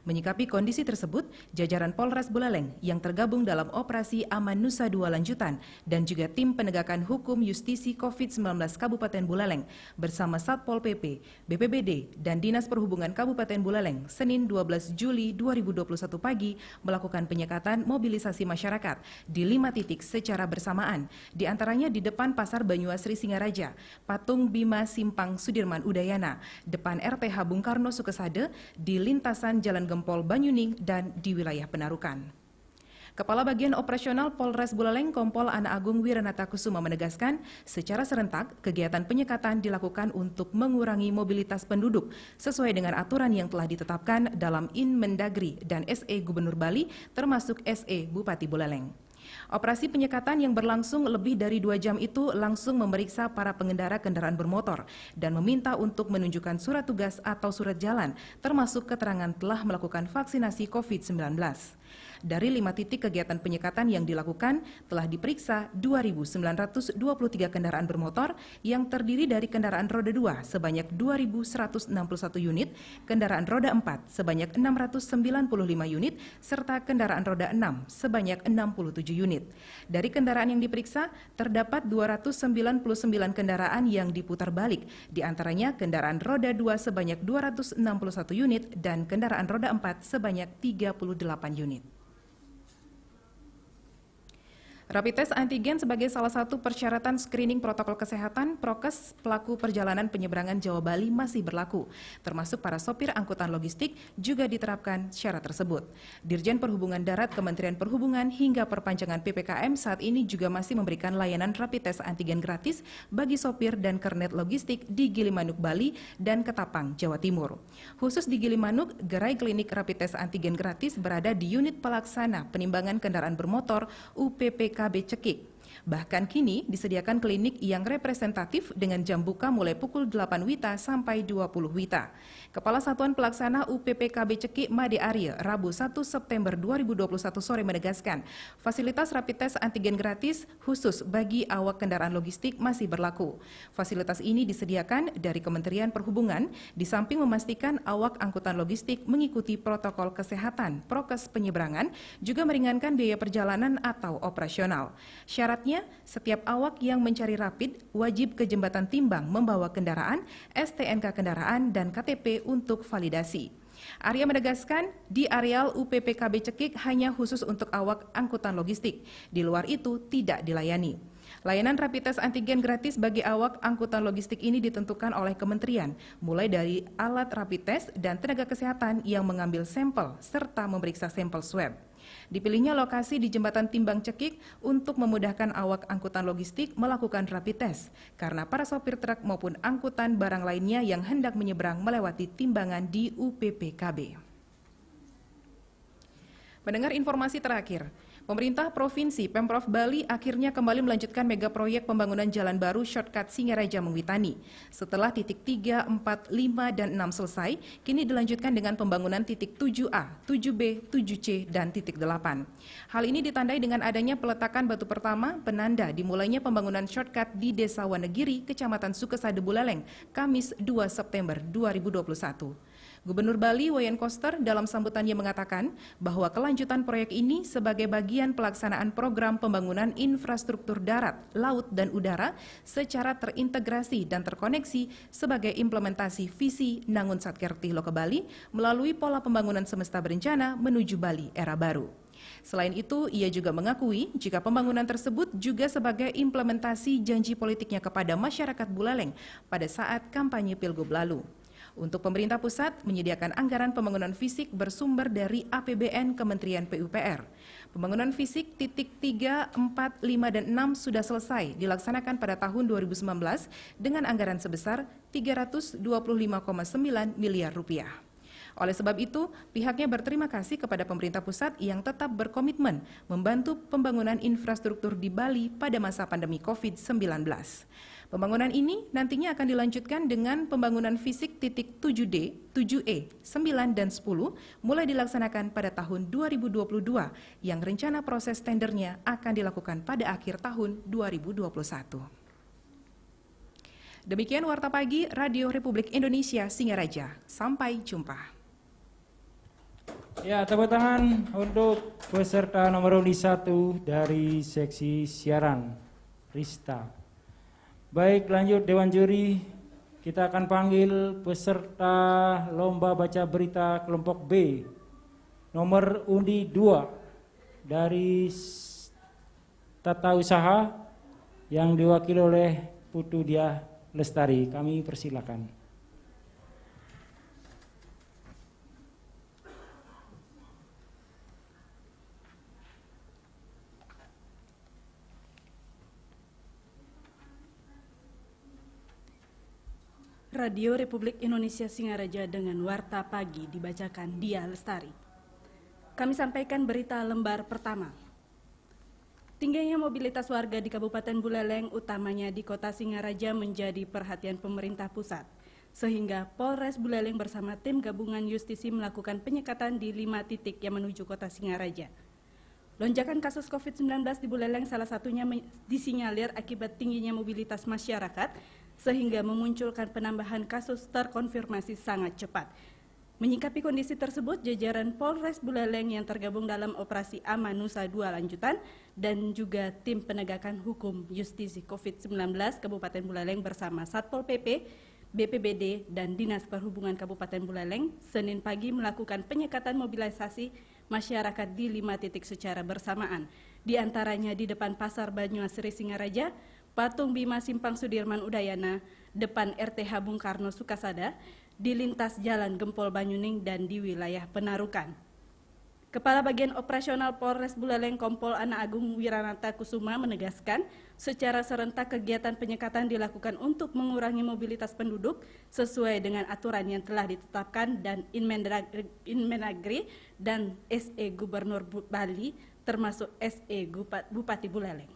Menyikapi kondisi tersebut, jajaran Polres Buleleng yang tergabung dalam Operasi Aman Nusa Dua Lanjutan dan juga tim penegakan hukum justisi COVID-19 Kabupaten Buleleng bersama Satpol PP, BPBD, dan Dinas Perhubungan Kabupaten Buleleng Senin 12 Juli 2021 pagi melakukan penyekatan mobilisasi masyarakat di 5 titik secara bersamaan, di antaranya di depan Pasar Banyuasri Singaraja, Patung Bima Simpang Sudirman Udayana, depan RTH Bung Karno Sukesade, di lintasan Jalan Gempol Banyuning, dan di wilayah Penarukan. Kepala Bagian Operasional Polres Buleleng Kompol Ana Agung Wiranata Kusuma menegaskan, secara serentak kegiatan penyekatan dilakukan untuk mengurangi mobilitas penduduk sesuai dengan aturan yang telah ditetapkan dalam Inmendagri dan SE Gubernur Bali termasuk SE Bupati Buleleng. Operasi penyekatan yang berlangsung lebih dari 2 jam itu langsung memeriksa para pengendara kendaraan bermotor dan meminta untuk menunjukkan surat tugas atau surat jalan, termasuk keterangan telah melakukan vaksinasi COVID-19. Dari 5 titik kegiatan penyekatan yang dilakukan, telah diperiksa 2.923 kendaraan bermotor yang terdiri dari kendaraan roda 2 sebanyak 2.161 unit, kendaraan roda 4 sebanyak 695 unit, serta kendaraan roda 6 sebanyak 67 unit. Dari kendaraan yang diperiksa, terdapat 299 kendaraan yang diputar balik, di antaranya kendaraan roda 2 sebanyak 261 unit dan kendaraan roda 4 sebanyak 38 unit. Rapid test antigen sebagai salah satu persyaratan screening protokol kesehatan prokes pelaku perjalanan penyeberangan Jawa Bali masih berlaku, termasuk para sopir angkutan logistik juga diterapkan syarat tersebut. Dirjen Perhubungan Darat Kementerian Perhubungan hingga perpanjangan PPKM saat ini juga masih memberikan layanan rapid test antigen gratis bagi sopir dan kernet logistik di Gilimanuk, Bali dan Ketapang, Jawa Timur. Khusus di Gilimanuk, gerai klinik rapid test antigen gratis berada di unit pelaksana penimbangan kendaraan bermotor UPPKB Cekik. Bahkan kini disediakan klinik yang representatif dengan jam buka mulai pukul 8 WITA sampai 20 WITA. Kepala Satuan Pelaksana UPPKB Cekik Made Arya Rabu 1 September 2021 sore menegaskan, fasilitas rapid test antigen gratis khusus bagi awak kendaraan logistik masih berlaku. Fasilitas ini disediakan dari Kementerian Perhubungan di samping memastikan awak angkutan logistik mengikuti protokol kesehatan, prokes penyeberangan, juga meringankan biaya perjalanan atau operasional. Syaratnya, setiap awak yang mencari rapid wajib ke jembatan timbang membawa kendaraan, STNK kendaraan, dan KTP untuk validasi. Arya menegaskan, di areal UPPKB Cekik hanya khusus untuk awak angkutan logistik. Di luar itu tidak dilayani. Layanan rapid test antigen gratis bagi awak angkutan logistik ini ditentukan oleh kementerian, mulai dari alat rapid test dan tenaga kesehatan yang mengambil sampel serta memeriksa sampel swab. Dipilihnya lokasi di Jembatan Timbang Cekik untuk memudahkan awak angkutan logistik melakukan rapid test, karena para sopir truk maupun angkutan barang lainnya yang hendak menyeberang melewati timbangan di UPPKB. Mendengar informasi terakhir, pemerintah Provinsi Pemprov Bali akhirnya kembali melanjutkan mega proyek pembangunan jalan baru shortcut Singaraja Mengwitani. Setelah titik 3, 4, 5, dan 6 selesai, kini dilanjutkan dengan pembangunan titik 7A, 7B, 7C, dan titik 8. Hal ini ditandai dengan adanya peletakan batu pertama penanda dimulainya pembangunan shortcut di Desa Wanegiri, Kecamatan Sukesade Buleleng, Kamis 2 September 2021. Gubernur Bali Wayan Koster dalam sambutannya mengatakan bahwa kelanjutan proyek ini sebagai bagian pelaksanaan program pembangunan infrastruktur darat, laut, dan udara secara terintegrasi dan terkoneksi sebagai implementasi visi Nangun Satkerti Loka Bali melalui pola pembangunan semesta berencana menuju Bali era baru. Selain itu, ia juga mengakui jika pembangunan tersebut juga sebagai implementasi janji politiknya kepada masyarakat Buleleng pada saat kampanye Pilgub lalu. Untuk pemerintah pusat menyediakan anggaran pembangunan fisik bersumber dari APBN Kementerian PUPR. Pembangunan fisik titik 3, 4, 5, dan 6 sudah selesai dilaksanakan pada tahun 2019 dengan anggaran sebesar 325,9 miliar rupiah. Oleh sebab itu, pihaknya berterima kasih kepada pemerintah pusat yang tetap berkomitmen membantu pembangunan infrastruktur di Bali pada masa pandemi COVID-19. Pembangunan ini nantinya akan dilanjutkan dengan pembangunan fisik titik 7D, 7E, 9, dan 10 mulai dilaksanakan pada tahun 2022 yang rencana proses tendernya akan dilakukan pada akhir tahun 2021. Demikian Warta Pagi Radio Republik Indonesia Singaraja. Sampai jumpa. Ya, tepuk tangan untuk peserta nomor undi 1 dari seksi siaran, Rista. Baik, lanjut Dewan Juri, kita akan panggil peserta lomba baca berita kelompok B, nomor undi 2 dari Tata Usaha yang diwakili oleh Putu Diah Lestari. Kami persilakan. Radio Republik Indonesia Singaraja dengan Warta Pagi dibacakan Diah Lestari. Kami sampaikan berita lembar pertama. Tingginya mobilitas warga di Kabupaten Buleleng, utamanya di Kota Singaraja, menjadi perhatian pemerintah pusat, sehingga Polres Buleleng bersama tim gabungan justisi melakukan penyekatan di 5 titik yang menuju Kota Singaraja. Lonjakan kasus COVID-19 di Buleleng salah satunya disinyalir akibat tingginya mobilitas masyarakat, sehingga memunculkan penambahan kasus terkonfirmasi sangat cepat. Menyikapi kondisi tersebut, jajaran Polres Buleleng yang tergabung dalam operasi Aman Nusa 2 lanjutan dan juga tim penegakan hukum justisi COVID-19 Kabupaten Buleleng bersama Satpol PP, BPBD, dan Dinas Perhubungan Kabupaten Buleleng Senin pagi melakukan penyekatan mobilisasi masyarakat di 5 titik secara bersamaan, di antaranya di depan Pasar Banyuasri Singaraja, Patung Bima Simpang Sudirman Udayana, depan RTH Bung Karno Sukasada, di lintas Jalan Gempol Banyuning, dan di wilayah Penarukan. Kepala Bagian Operasional Polres Buleleng Kompol Ana Agung Wiranata Kusuma menegaskan secara serentak kegiatan penyekatan dilakukan untuk mengurangi mobilitas penduduk sesuai dengan aturan yang telah ditetapkan dan Inmendagri dan SE Gubernur Bali termasuk SE Bupati Buleleng.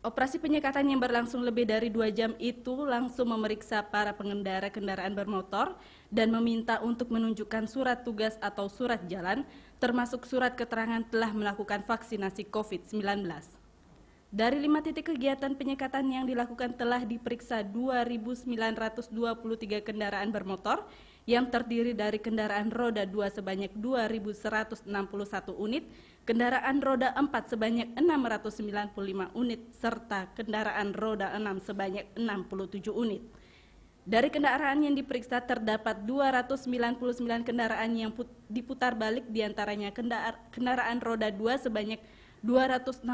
Operasi penyekatan yang berlangsung lebih dari 2 jam itu langsung memeriksa para pengendara kendaraan bermotor dan meminta untuk menunjukkan surat tugas atau surat jalan, termasuk surat keterangan telah melakukan vaksinasi COVID-19. Dari 5 titik kegiatan penyekatan yang dilakukan telah diperiksa 2.923 kendaraan bermotor yang terdiri dari kendaraan roda 2 sebanyak 2.161 unit, kendaraan roda 4 sebanyak 695 unit, serta kendaraan roda 6 sebanyak 67 unit. Dari kendaraan yang diperiksa terdapat 299 kendaraan yang diputar balik, diantaranya kendaraan roda 2 sebanyak 261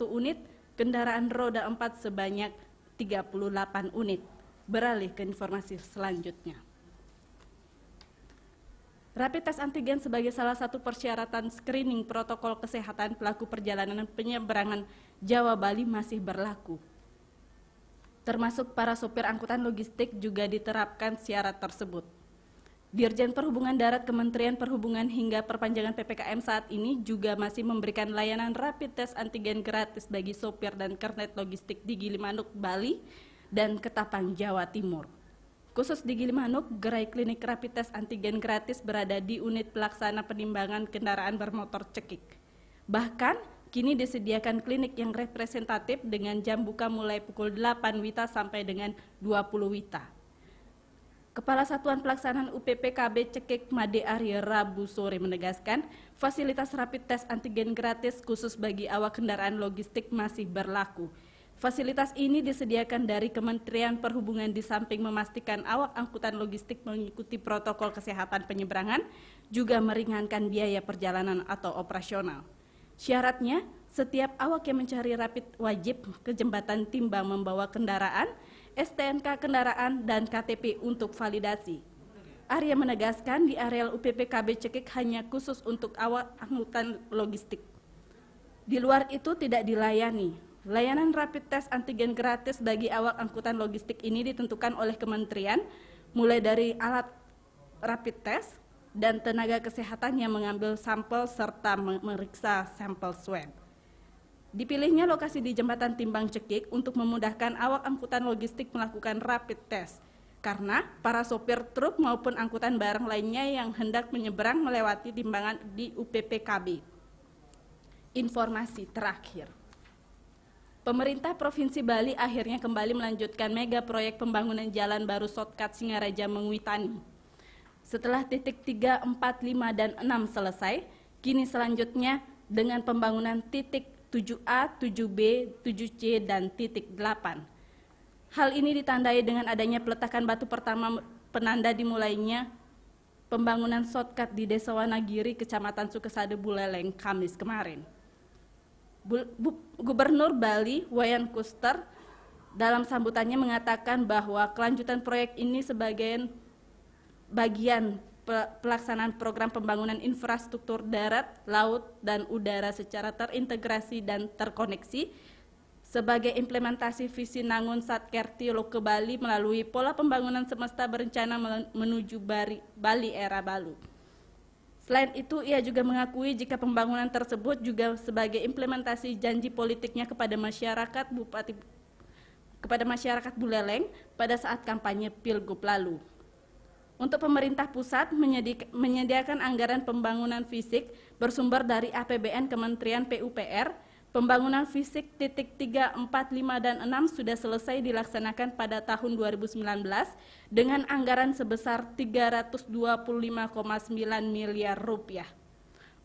unit, kendaraan roda 4 sebanyak 38 unit. Beralih ke informasi selanjutnya. Rapid test antigen sebagai salah satu persyaratan screening protokol kesehatan pelaku perjalanan penyeberangan Jawa Bali masih berlaku. Termasuk para sopir angkutan logistik juga diterapkan syarat tersebut. Dirjen Perhubungan Darat Kementerian Perhubungan hingga perpanjangan PPKM saat ini juga masih memberikan layanan rapid test antigen gratis bagi sopir dan kernet logistik di Gilimanuk, Bali, dan Ketapang, Jawa Timur. Khusus di Gilimanuk, gerai klinik rapid test antigen gratis berada di unit pelaksana penimbangan kendaraan bermotor Cekik. Bahkan, kini disediakan klinik yang representatif dengan jam buka mulai pukul 8 WITA sampai dengan 20 WITA. Kepala Satuan Pelaksanaan UPPKB Cekik Made Arya Rabu sore menegaskan, fasilitas rapid test antigen gratis khusus bagi awak kendaraan logistik masih berlaku. Fasilitas ini disediakan dari Kementerian Perhubungan di samping memastikan awak angkutan logistik mengikuti protokol kesehatan penyeberangan, juga meringankan biaya perjalanan atau operasional. Syaratnya, setiap awak yang mencari rapid wajib ke jembatan timbang membawa kendaraan, STNK kendaraan, dan KTP untuk validasi. Arya menegaskan di areal UPPKB Cekik hanya khusus untuk awak angkutan logistik. Di luar itu tidak dilayani. Layanan rapid test antigen gratis bagi awak angkutan logistik ini ditentukan oleh kementerian, mulai dari alat rapid test dan tenaga kesehatan yang mengambil sampel serta memeriksa sampel swab. Dipilihnya lokasi di jembatan timbang Cekik untuk memudahkan awak angkutan logistik melakukan rapid test, karena para sopir truk maupun angkutan barang lainnya yang hendak menyeberang melewati timbangan di UPPKB. Informasi terakhir. Pemerintah Provinsi Bali akhirnya kembali melanjutkan mega proyek pembangunan jalan baru shortcut Singaraja Mengwitani. Setelah titik 3, 4, 5, dan 6 selesai, kini selanjutnya dengan pembangunan titik 7A, 7B, 7C, dan titik 8. Hal ini ditandai dengan adanya peletakan batu pertama penanda dimulainya pembangunan shortcut di Desa Wanagiri, Kecamatan Sukesade, Buleleng, Kamis kemarin. Gubernur Bali, Wayan Koster, dalam sambutannya mengatakan bahwa kelanjutan proyek ini sebagai bagian pelaksanaan program pembangunan infrastruktur darat, laut, dan udara secara terintegrasi dan terkoneksi sebagai implementasi visi Nangun Satkerti Loke Bali melalui pola pembangunan semesta berencana menuju Bali era baru. Selain itu, ia juga mengakui jika pembangunan tersebut juga sebagai implementasi janji politiknya kepada masyarakat Buleleng pada saat kampanye Pilgub lalu. Untuk pemerintah pusat menyediakan anggaran pembangunan fisik bersumber dari APBN Kementerian PUPR, pembangunan fisik titik 3, 4, 5, dan 6 sudah selesai dilaksanakan pada tahun 2019 dengan anggaran sebesar 325,9 miliar rupiah.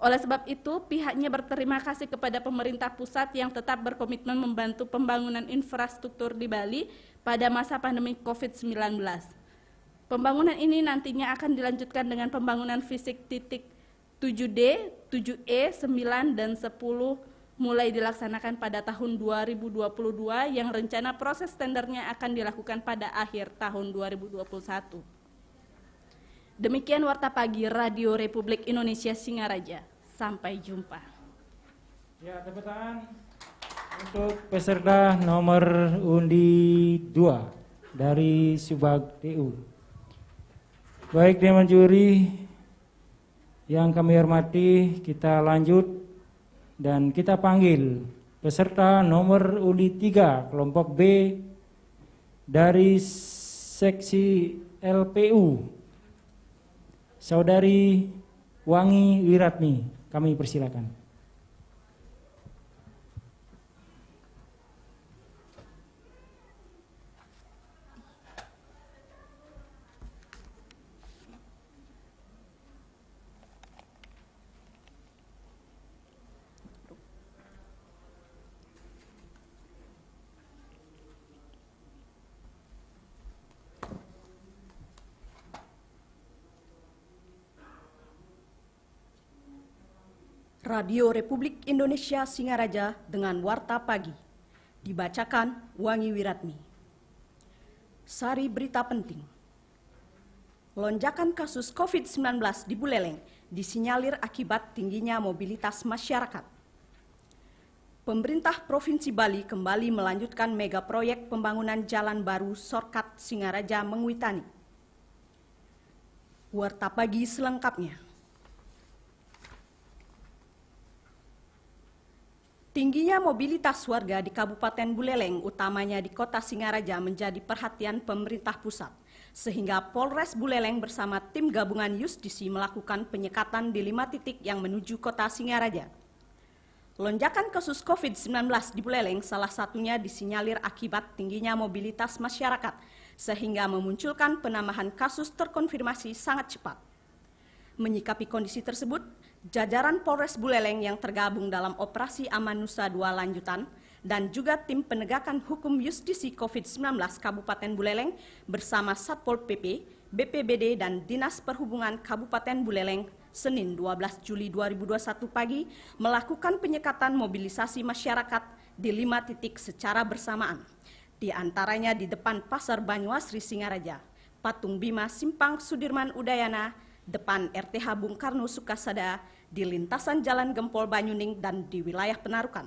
Oleh sebab itu, pihaknya berterima kasih kepada pemerintah pusat yang tetap berkomitmen membantu pembangunan infrastruktur di Bali pada masa pandemi COVID-19. Pembangunan ini nantinya akan dilanjutkan dengan pembangunan fisik titik 7D, 7E, 9, dan 10 mulai dilaksanakan pada tahun 2022 yang rencana proses tendernya akan dilakukan pada akhir tahun 2021. Demikian Warta Pagi Radio Republik Indonesia Singaraja. Sampai jumpa. Ya, tepuk tangan untuk peserta nomor undi 2 dari Subag TU. Baik Dewan Juri yang kami hormati, kita lanjut dan kita panggil peserta nomor undi 3 kelompok B dari seksi LPU, Saudari Wangi Wiratmi. Kami persilakan. Radio Republik Indonesia Singaraja dengan Warta Pagi. Dibacakan Wangi Wiratmi. Sari berita penting. Lonjakan kasus COVID-19 di Buleleng disinyalir akibat tingginya mobilitas masyarakat. Pemerintah Provinsi Bali kembali melanjutkan mega proyek pembangunan jalan baru shortcut Singaraja Mengwitani. Warta Pagi selengkapnya. Tingginya mobilitas warga di Kabupaten Buleleng, utamanya di Kota Singaraja, menjadi perhatian pemerintah pusat, sehingga Polres Buleleng bersama tim gabungan Justisi melakukan penyekatan di 5 titik yang menuju Kota Singaraja. Lonjakan kasus COVID-19 di Buleleng salah satunya disinyalir akibat tingginya mobilitas masyarakat, sehingga memunculkan penambahan kasus terkonfirmasi sangat cepat. Menyikapi kondisi tersebut, jajaran Polres Buleleng yang tergabung dalam Operasi Aman Nusa 2 lanjutan dan juga tim penegakan hukum justisi COVID-19 Kabupaten Buleleng bersama Satpol PP, BPBD, dan Dinas Perhubungan Kabupaten Buleleng Senin 12 Juli 2021 pagi melakukan penyekatan mobilisasi masyarakat di 5 titik secara bersamaan. Di antaranya di depan Pasar Banyuasri Singaraja, Patung Bima Simpang Sudirman Udayana, depan RTH Bung Karno Sukasada, di lintasan Jalan Gempol Banyuning, dan di wilayah Penarukan.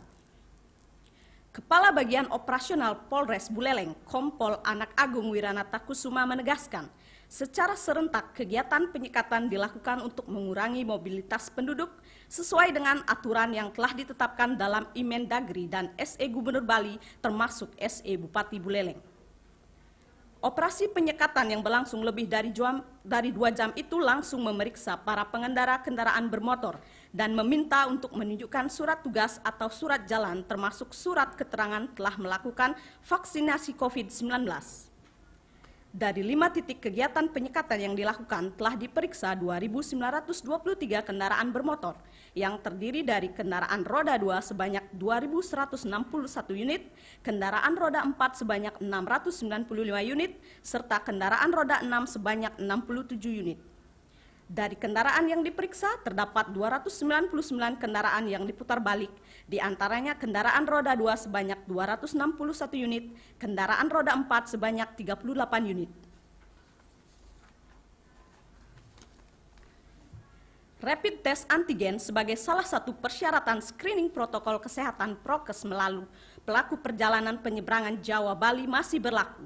Kepala Bagian Operasional Polres Buleleng, Kompol Anak Agung Wiranata Kusuma menegaskan, secara serentak kegiatan penyekatan dilakukan untuk mengurangi mobilitas penduduk sesuai dengan aturan yang telah ditetapkan dalam Imendagri dan SE Gubernur Bali termasuk SE Bupati Buleleng. Operasi penyekatan yang berlangsung lebih dari 2 jam itu langsung memeriksa para pengendara kendaraan bermotor dan meminta untuk menunjukkan surat tugas atau surat jalan termasuk surat keterangan telah melakukan vaksinasi COVID-19. Dari 5 titik kegiatan penyekatan yang dilakukan telah diperiksa 2.923 kendaraan bermotor yang terdiri dari kendaraan roda 2 sebanyak 2.161 unit, kendaraan roda 4 sebanyak 695 unit, serta kendaraan roda 6 sebanyak 67 unit. Dari kendaraan yang diperiksa terdapat 299 kendaraan yang diputar balik, di antaranya kendaraan roda 2 sebanyak 261 unit, kendaraan roda 4 sebanyak 38 unit. Rapid test antigen sebagai salah satu persyaratan screening protokol kesehatan prokes melalui pelaku perjalanan penyeberangan Jawa-Bali masih berlaku.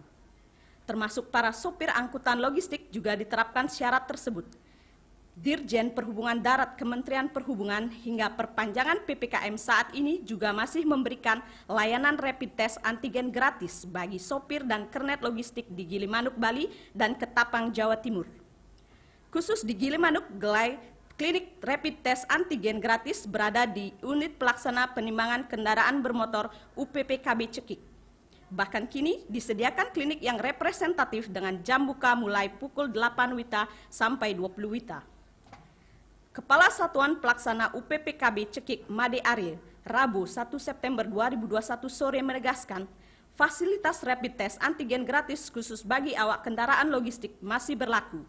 Termasuk para sopir angkutan logistik juga diterapkan syarat tersebut. Dirjen Perhubungan Darat Kementerian Perhubungan hingga perpanjangan PPKM saat ini juga masih memberikan layanan rapid test antigen gratis bagi sopir dan kernet logistik di Gilimanuk, Bali dan Ketapang, Jawa Timur. Khusus di Gilimanuk, klinik rapid test antigen gratis berada di unit pelaksana penimbangan kendaraan bermotor UPPKB Cekik. Bahkan kini disediakan klinik yang representatif dengan jam buka mulai pukul 8 WITA sampai 20 WITA. Kepala Satuan Pelaksana UPPKB Cekik Made Arye, Rabu 1 September 2021 sore menegaskan, fasilitas rapid test antigen gratis khusus bagi awak kendaraan logistik masih berlaku.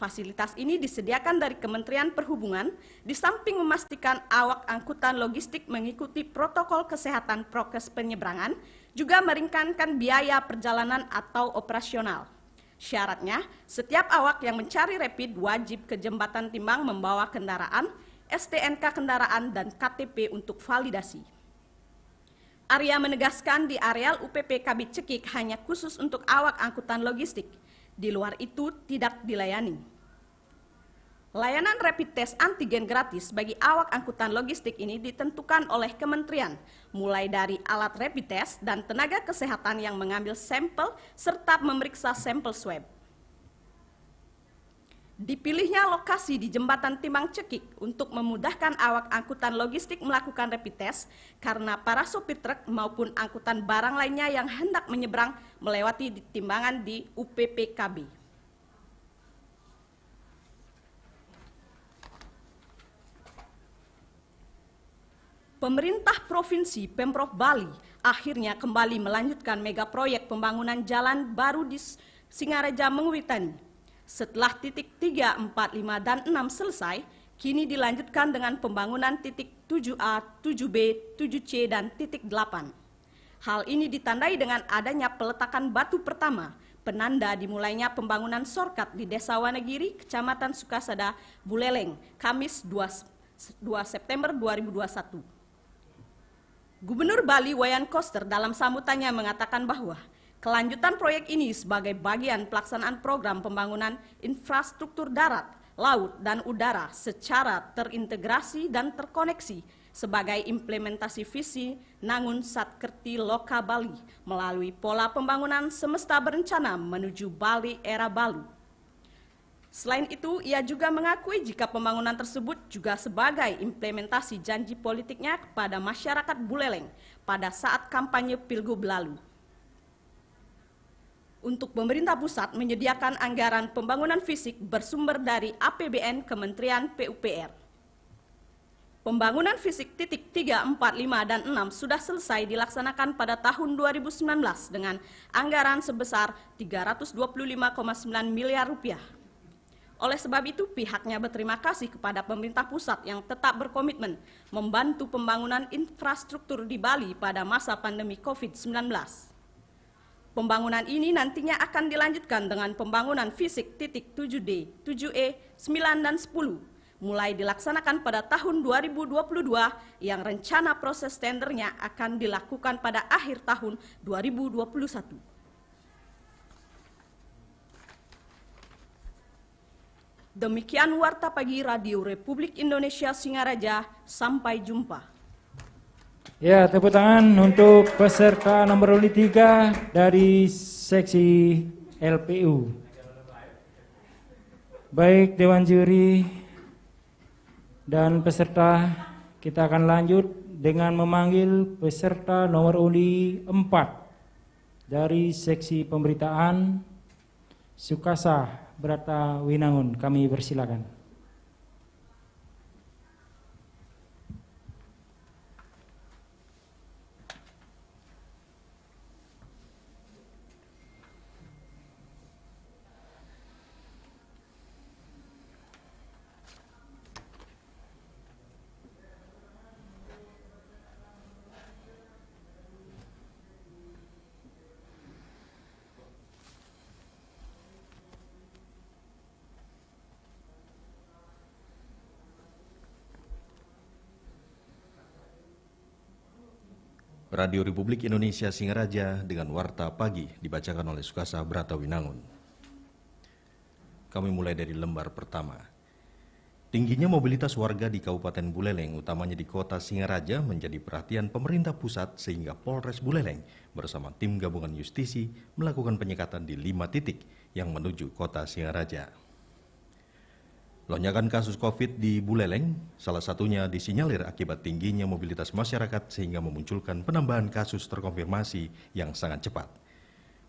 Fasilitas ini disediakan dari Kementerian Perhubungan, di samping memastikan awak angkutan logistik mengikuti protokol kesehatan prokes penyeberangan, juga meringankan biaya perjalanan atau operasional. Syaratnya, setiap awak yang mencari rapid wajib ke jembatan timbang membawa kendaraan, STNK kendaraan, dan KTP untuk validasi. Arya menegaskan di areal UPPKB Cekik hanya khusus untuk awak angkutan logistik. Di luar itu tidak dilayani. Layanan rapid test antigen gratis bagi awak angkutan logistik ini ditentukan oleh kementerian, mulai dari alat rapid test dan tenaga kesehatan yang mengambil sampel serta memeriksa sampel swab. Dipilihnya lokasi di Jembatan Timbang Cekik untuk memudahkan awak angkutan logistik melakukan rapid test karena para sopir truk maupun angkutan barang lainnya yang hendak menyeberang melewati timbangan di UPPKB. Pemerintah Provinsi Pemprov Bali akhirnya kembali melanjutkan mega proyek pembangunan jalan baru di Singaraja Menguitani. Setelah titik 3, 4, 5, dan 6 selesai, kini dilanjutkan dengan pembangunan titik 7A, 7B, 7C, dan titik 8. Hal ini ditandai dengan adanya peletakan batu pertama, penanda dimulainya pembangunan shortcut di Desa Wanegiri, Kecamatan Sukasada, Buleleng, Kamis 2 September 2021. Gubernur Bali Wayan Koster dalam sambutannya mengatakan bahwa kelanjutan proyek ini sebagai bagian pelaksanaan program pembangunan infrastruktur darat, laut, dan udara secara terintegrasi dan terkoneksi sebagai implementasi visi Nangun Satkerti Loka Bali melalui pola pembangunan semesta berencana menuju Bali era Balu. Selain itu, ia juga mengakui jika pembangunan tersebut juga sebagai implementasi janji politiknya kepada masyarakat Buleleng pada saat kampanye Pilgub lalu. Untuk pemerintah pusat menyediakan anggaran pembangunan fisik bersumber dari APBN Kementerian PUPR. Pembangunan fisik titik 3, 4, 5, dan 6 sudah selesai dilaksanakan pada tahun 2019 dengan anggaran sebesar 325,9 miliar rupiah. Oleh sebab itu, pihaknya berterima kasih kepada pemerintah pusat yang tetap berkomitmen membantu pembangunan infrastruktur di Bali pada masa pandemi COVID-19. Pembangunan ini nantinya akan dilanjutkan dengan pembangunan fisik titik 7D, 7E, 9, dan 10, mulai dilaksanakan pada tahun 2022 yang rencana proses tendernya akan dilakukan pada akhir tahun 2021. Demikian Warta Pagi Radio Republik Indonesia Singaraja, sampai jumpa. Ya, tepuk tangan untuk peserta nomor 3 dari seksi LPU. Baik Dewan Juri dan peserta, kita akan lanjut dengan memanggil peserta nomor undi 4 dari seksi pemberitaan Sukasa Brata Winangun, kami persilakan. Radio Republik Indonesia Singaraja dengan Warta Pagi dibacakan oleh Sukasa Brata Winangun. Kami mulai dari lembar pertama. Tingginya mobilitas warga di Kabupaten Buleleng, utamanya di kota Singaraja, menjadi perhatian pemerintah pusat sehingga Polres Buleleng bersama tim gabungan justisi melakukan penyekatan di 5 titik yang menuju kota Singaraja. Lonjakan kasus COVID di Buleleng salah satunya disinyalir akibat tingginya mobilitas masyarakat sehingga memunculkan penambahan kasus terkonfirmasi yang sangat cepat.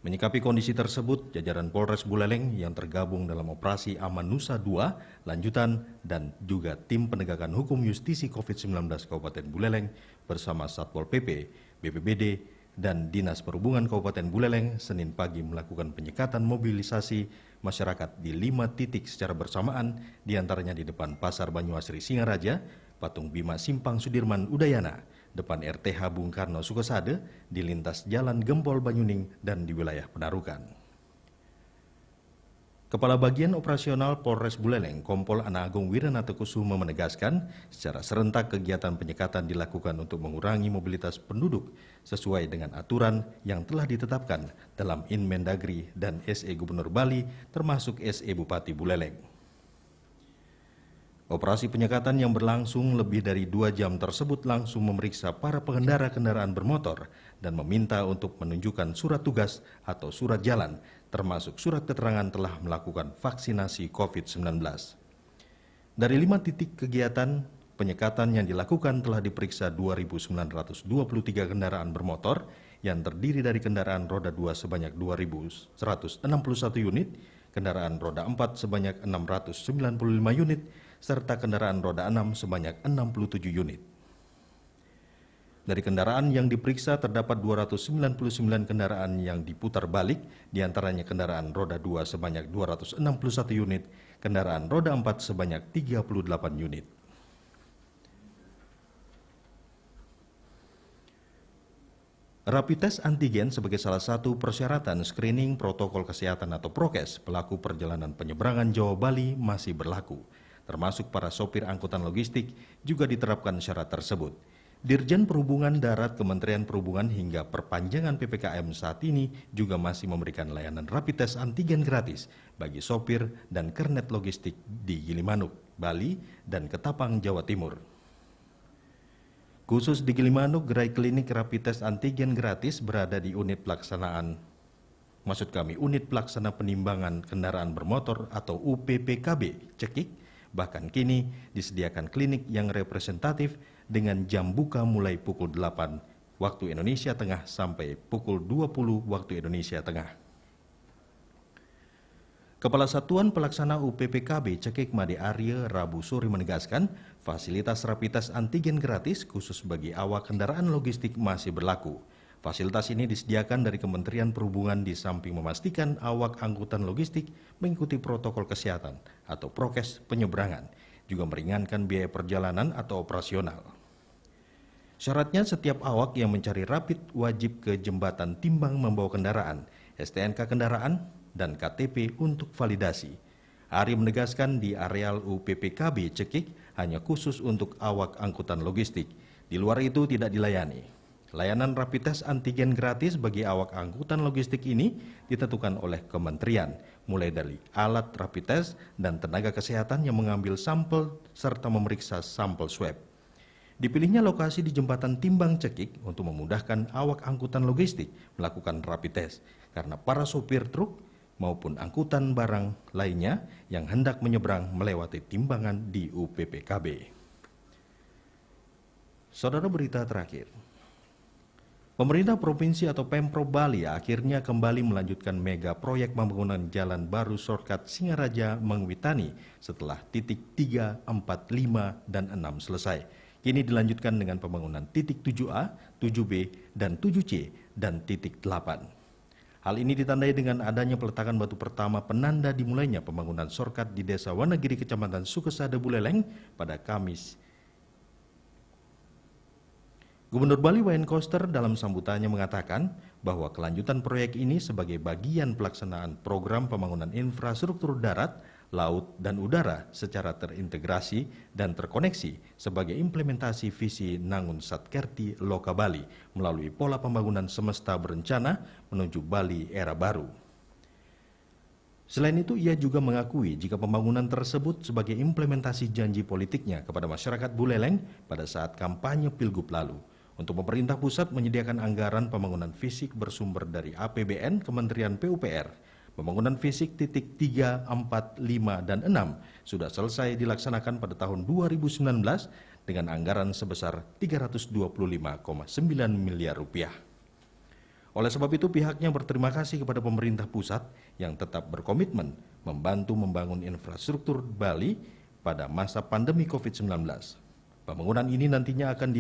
Menyikapi kondisi tersebut, jajaran Polres Buleleng yang tergabung dalam operasi Aman Nusa II, lanjutan, dan juga tim penegakan hukum justisi COVID-19 Kabupaten Buleleng bersama Satpol PP, BPBD, dan Dinas Perhubungan Kabupaten Buleleng Senin pagi melakukan penyekatan mobilisasi masyarakat di 5 titik secara bersamaan, diantaranya di depan Pasar Banyuasri Singaraja, Patung Bima Simpang Sudirman Udayana, depan RTH Bung Karno Sukosade, di lintas Jalan Gempol Banyuning, dan di wilayah Penarukan. Kepala Bagian Operasional Polres Buleleng, Kompol Ana Agung Wiranata Kusuma menegaskan, secara serentak kegiatan penyekatan dilakukan untuk mengurangi mobilitas penduduk sesuai dengan aturan yang telah ditetapkan dalam Inmendagri dan SE Gubernur Bali, termasuk SE Bupati Buleleng. Operasi penyekatan yang berlangsung lebih dari 2 jam tersebut langsung memeriksa para pengendara kendaraan bermotor dan meminta untuk menunjukkan surat tugas atau surat jalan, termasuk surat keterangan telah melakukan vaksinasi COVID-19. Dari 5 titik kegiatan penyekatan yang dilakukan telah diperiksa 2.923 kendaraan bermotor yang terdiri dari kendaraan roda 2 sebanyak 2.161 unit, kendaraan roda 4 sebanyak 695 unit, serta kendaraan roda 6 sebanyak 67 unit. Dari kendaraan yang diperiksa terdapat 299 kendaraan yang diputar balik, diantaranya kendaraan roda 2 sebanyak 261 unit, kendaraan roda 4 sebanyak 38 unit. Rapid test antigen sebagai salah satu persyaratan screening protokol kesehatan atau prokes pelaku perjalanan penyeberangan Jawa Bali masih berlaku. Termasuk para sopir angkutan logistik juga diterapkan syarat tersebut. Dirjen Perhubungan Darat Kementerian Perhubungan hingga perpanjangan PPKM saat ini juga masih memberikan layanan rapid test antigen gratis bagi sopir dan kernet logistik di Gilimanuk, Bali, dan Ketapang, Jawa Timur. Khusus di Gilimanuk, gerai klinik rapid test antigen gratis berada di unit pelaksana penimbangan kendaraan bermotor atau UPPKB Cekik. Bahkan kini disediakan klinik yang representatif dengan jam buka mulai pukul 8 waktu Indonesia Tengah sampai pukul 20 waktu Indonesia Tengah. Kepala Satuan Pelaksana UPPKB Cekik Made Arya Rabu sore menegaskan fasilitas rapid test antigen gratis khusus bagi awak kendaraan logistik masih berlaku. Fasilitas ini disediakan dari Kementerian Perhubungan di samping memastikan awak angkutan logistik mengikuti protokol kesehatan atau prokes penyeberangan, juga meringankan biaya perjalanan atau operasional. Syaratnya setiap awak yang mencari rapid wajib ke jembatan timbang membawa kendaraan, STNK kendaraan, dan KTP untuk validasi. Ari menegaskan di areal UPPKB Cekik hanya khusus untuk awak angkutan logistik, di luar itu tidak dilayani. Layanan rapid test antigen gratis bagi awak angkutan logistik ini ditentukan oleh kementerian, mulai dari alat rapid test dan tenaga kesehatan yang mengambil sampel serta memeriksa sampel swab. Dipilihnya lokasi di jembatan timbang Cekik untuk memudahkan awak angkutan logistik melakukan rapid test, karena para sopir truk maupun angkutan barang lainnya yang hendak menyeberang melewati timbangan di UPPKB. Saudara, berita terakhir. Pemerintah Provinsi atau Pemprov Bali akhirnya kembali melanjutkan mega proyek pembangunan jalan baru shortcut Singaraja Mengwitani setelah titik 3, 4, 5, dan 6 selesai. Kini dilanjutkan dengan pembangunan titik 7A, 7B, dan 7C, dan titik 8. Hal ini ditandai dengan adanya peletakan batu pertama penanda dimulainya pembangunan shortcut di Desa Wanagiri, Kecamatan Sukesada, Buleleng pada Kamis. Gubernur Bali Wayan Koster dalam sambutannya mengatakan bahwa kelanjutan proyek ini sebagai bagian pelaksanaan program pembangunan infrastruktur darat, laut, dan udara secara terintegrasi dan terkoneksi sebagai implementasi visi Nangun Satkerti Loka Bali melalui pola pembangunan semesta berencana menuju Bali era baru. Selain itu, ia juga mengakui jika pembangunan tersebut sebagai implementasi janji politiknya kepada masyarakat Buleleng pada saat kampanye Pilgub lalu. Untuk pemerintah pusat menyediakan anggaran pembangunan fisik bersumber dari APBN Kementerian PUPR, pembangunan fisik titik 3, 4, 5, dan 6 sudah selesai dilaksanakan pada tahun 2019 dengan anggaran sebesar 325,9 miliar rupiah. Oleh sebab itu, pihaknya berterima kasih kepada pemerintah pusat yang tetap berkomitmen membantu membangun infrastruktur Bali pada masa pandemi COVID-19. Pembangunan ini nantinya akan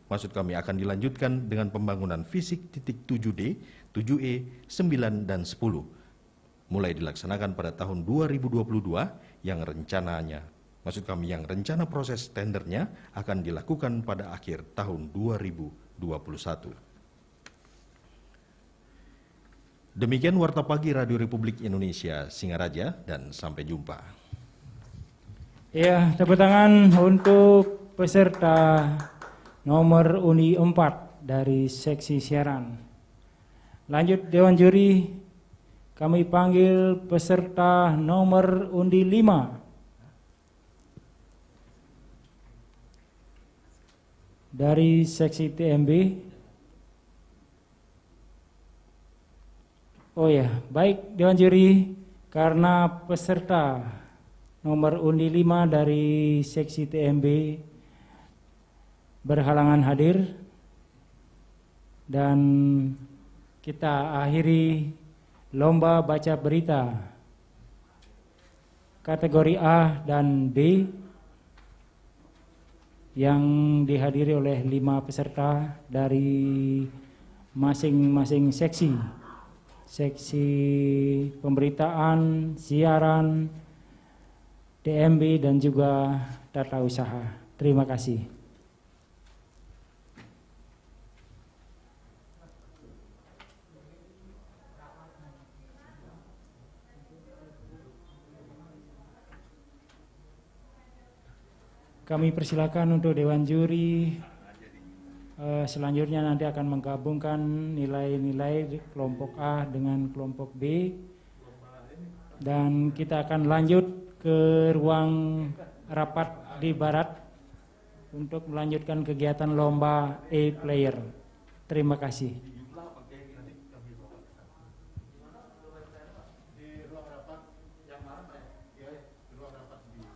akan dilanjutkan dengan pembangunan fisik titik 7D, 7E, 9, dan 10. Mulai dilaksanakan pada tahun 2022 yang rencana proses tendernya akan dilakukan pada akhir tahun 2021. Demikian Warta Pagi Radio Republik Indonesia Singaraja, dan sampai jumpa. Ya, tepuk tangan untuk peserta nomor undi 4 dari seksi siaran. Lanjut Dewan Juri, kami panggil peserta nomor undi 5 dari seksi TMB. Oh ya, baik Dewan Juri, karena peserta nomor undi 5 dari seksi TMB berhalangan hadir, dan kita akhiri lomba baca berita kategori A dan B yang dihadiri oleh 5 peserta dari masing-masing seksi pemberitaan, siaran, TMB, dan juga tata usaha. Terima kasih. Kami persilakan untuk Dewan Juri selanjutnya nanti akan menggabungkan nilai-nilai kelompok A dengan kelompok B, dan kita akan lanjut ke ruang rapat di barat untuk melanjutkan kegiatan lomba A-Player. Terima kasih.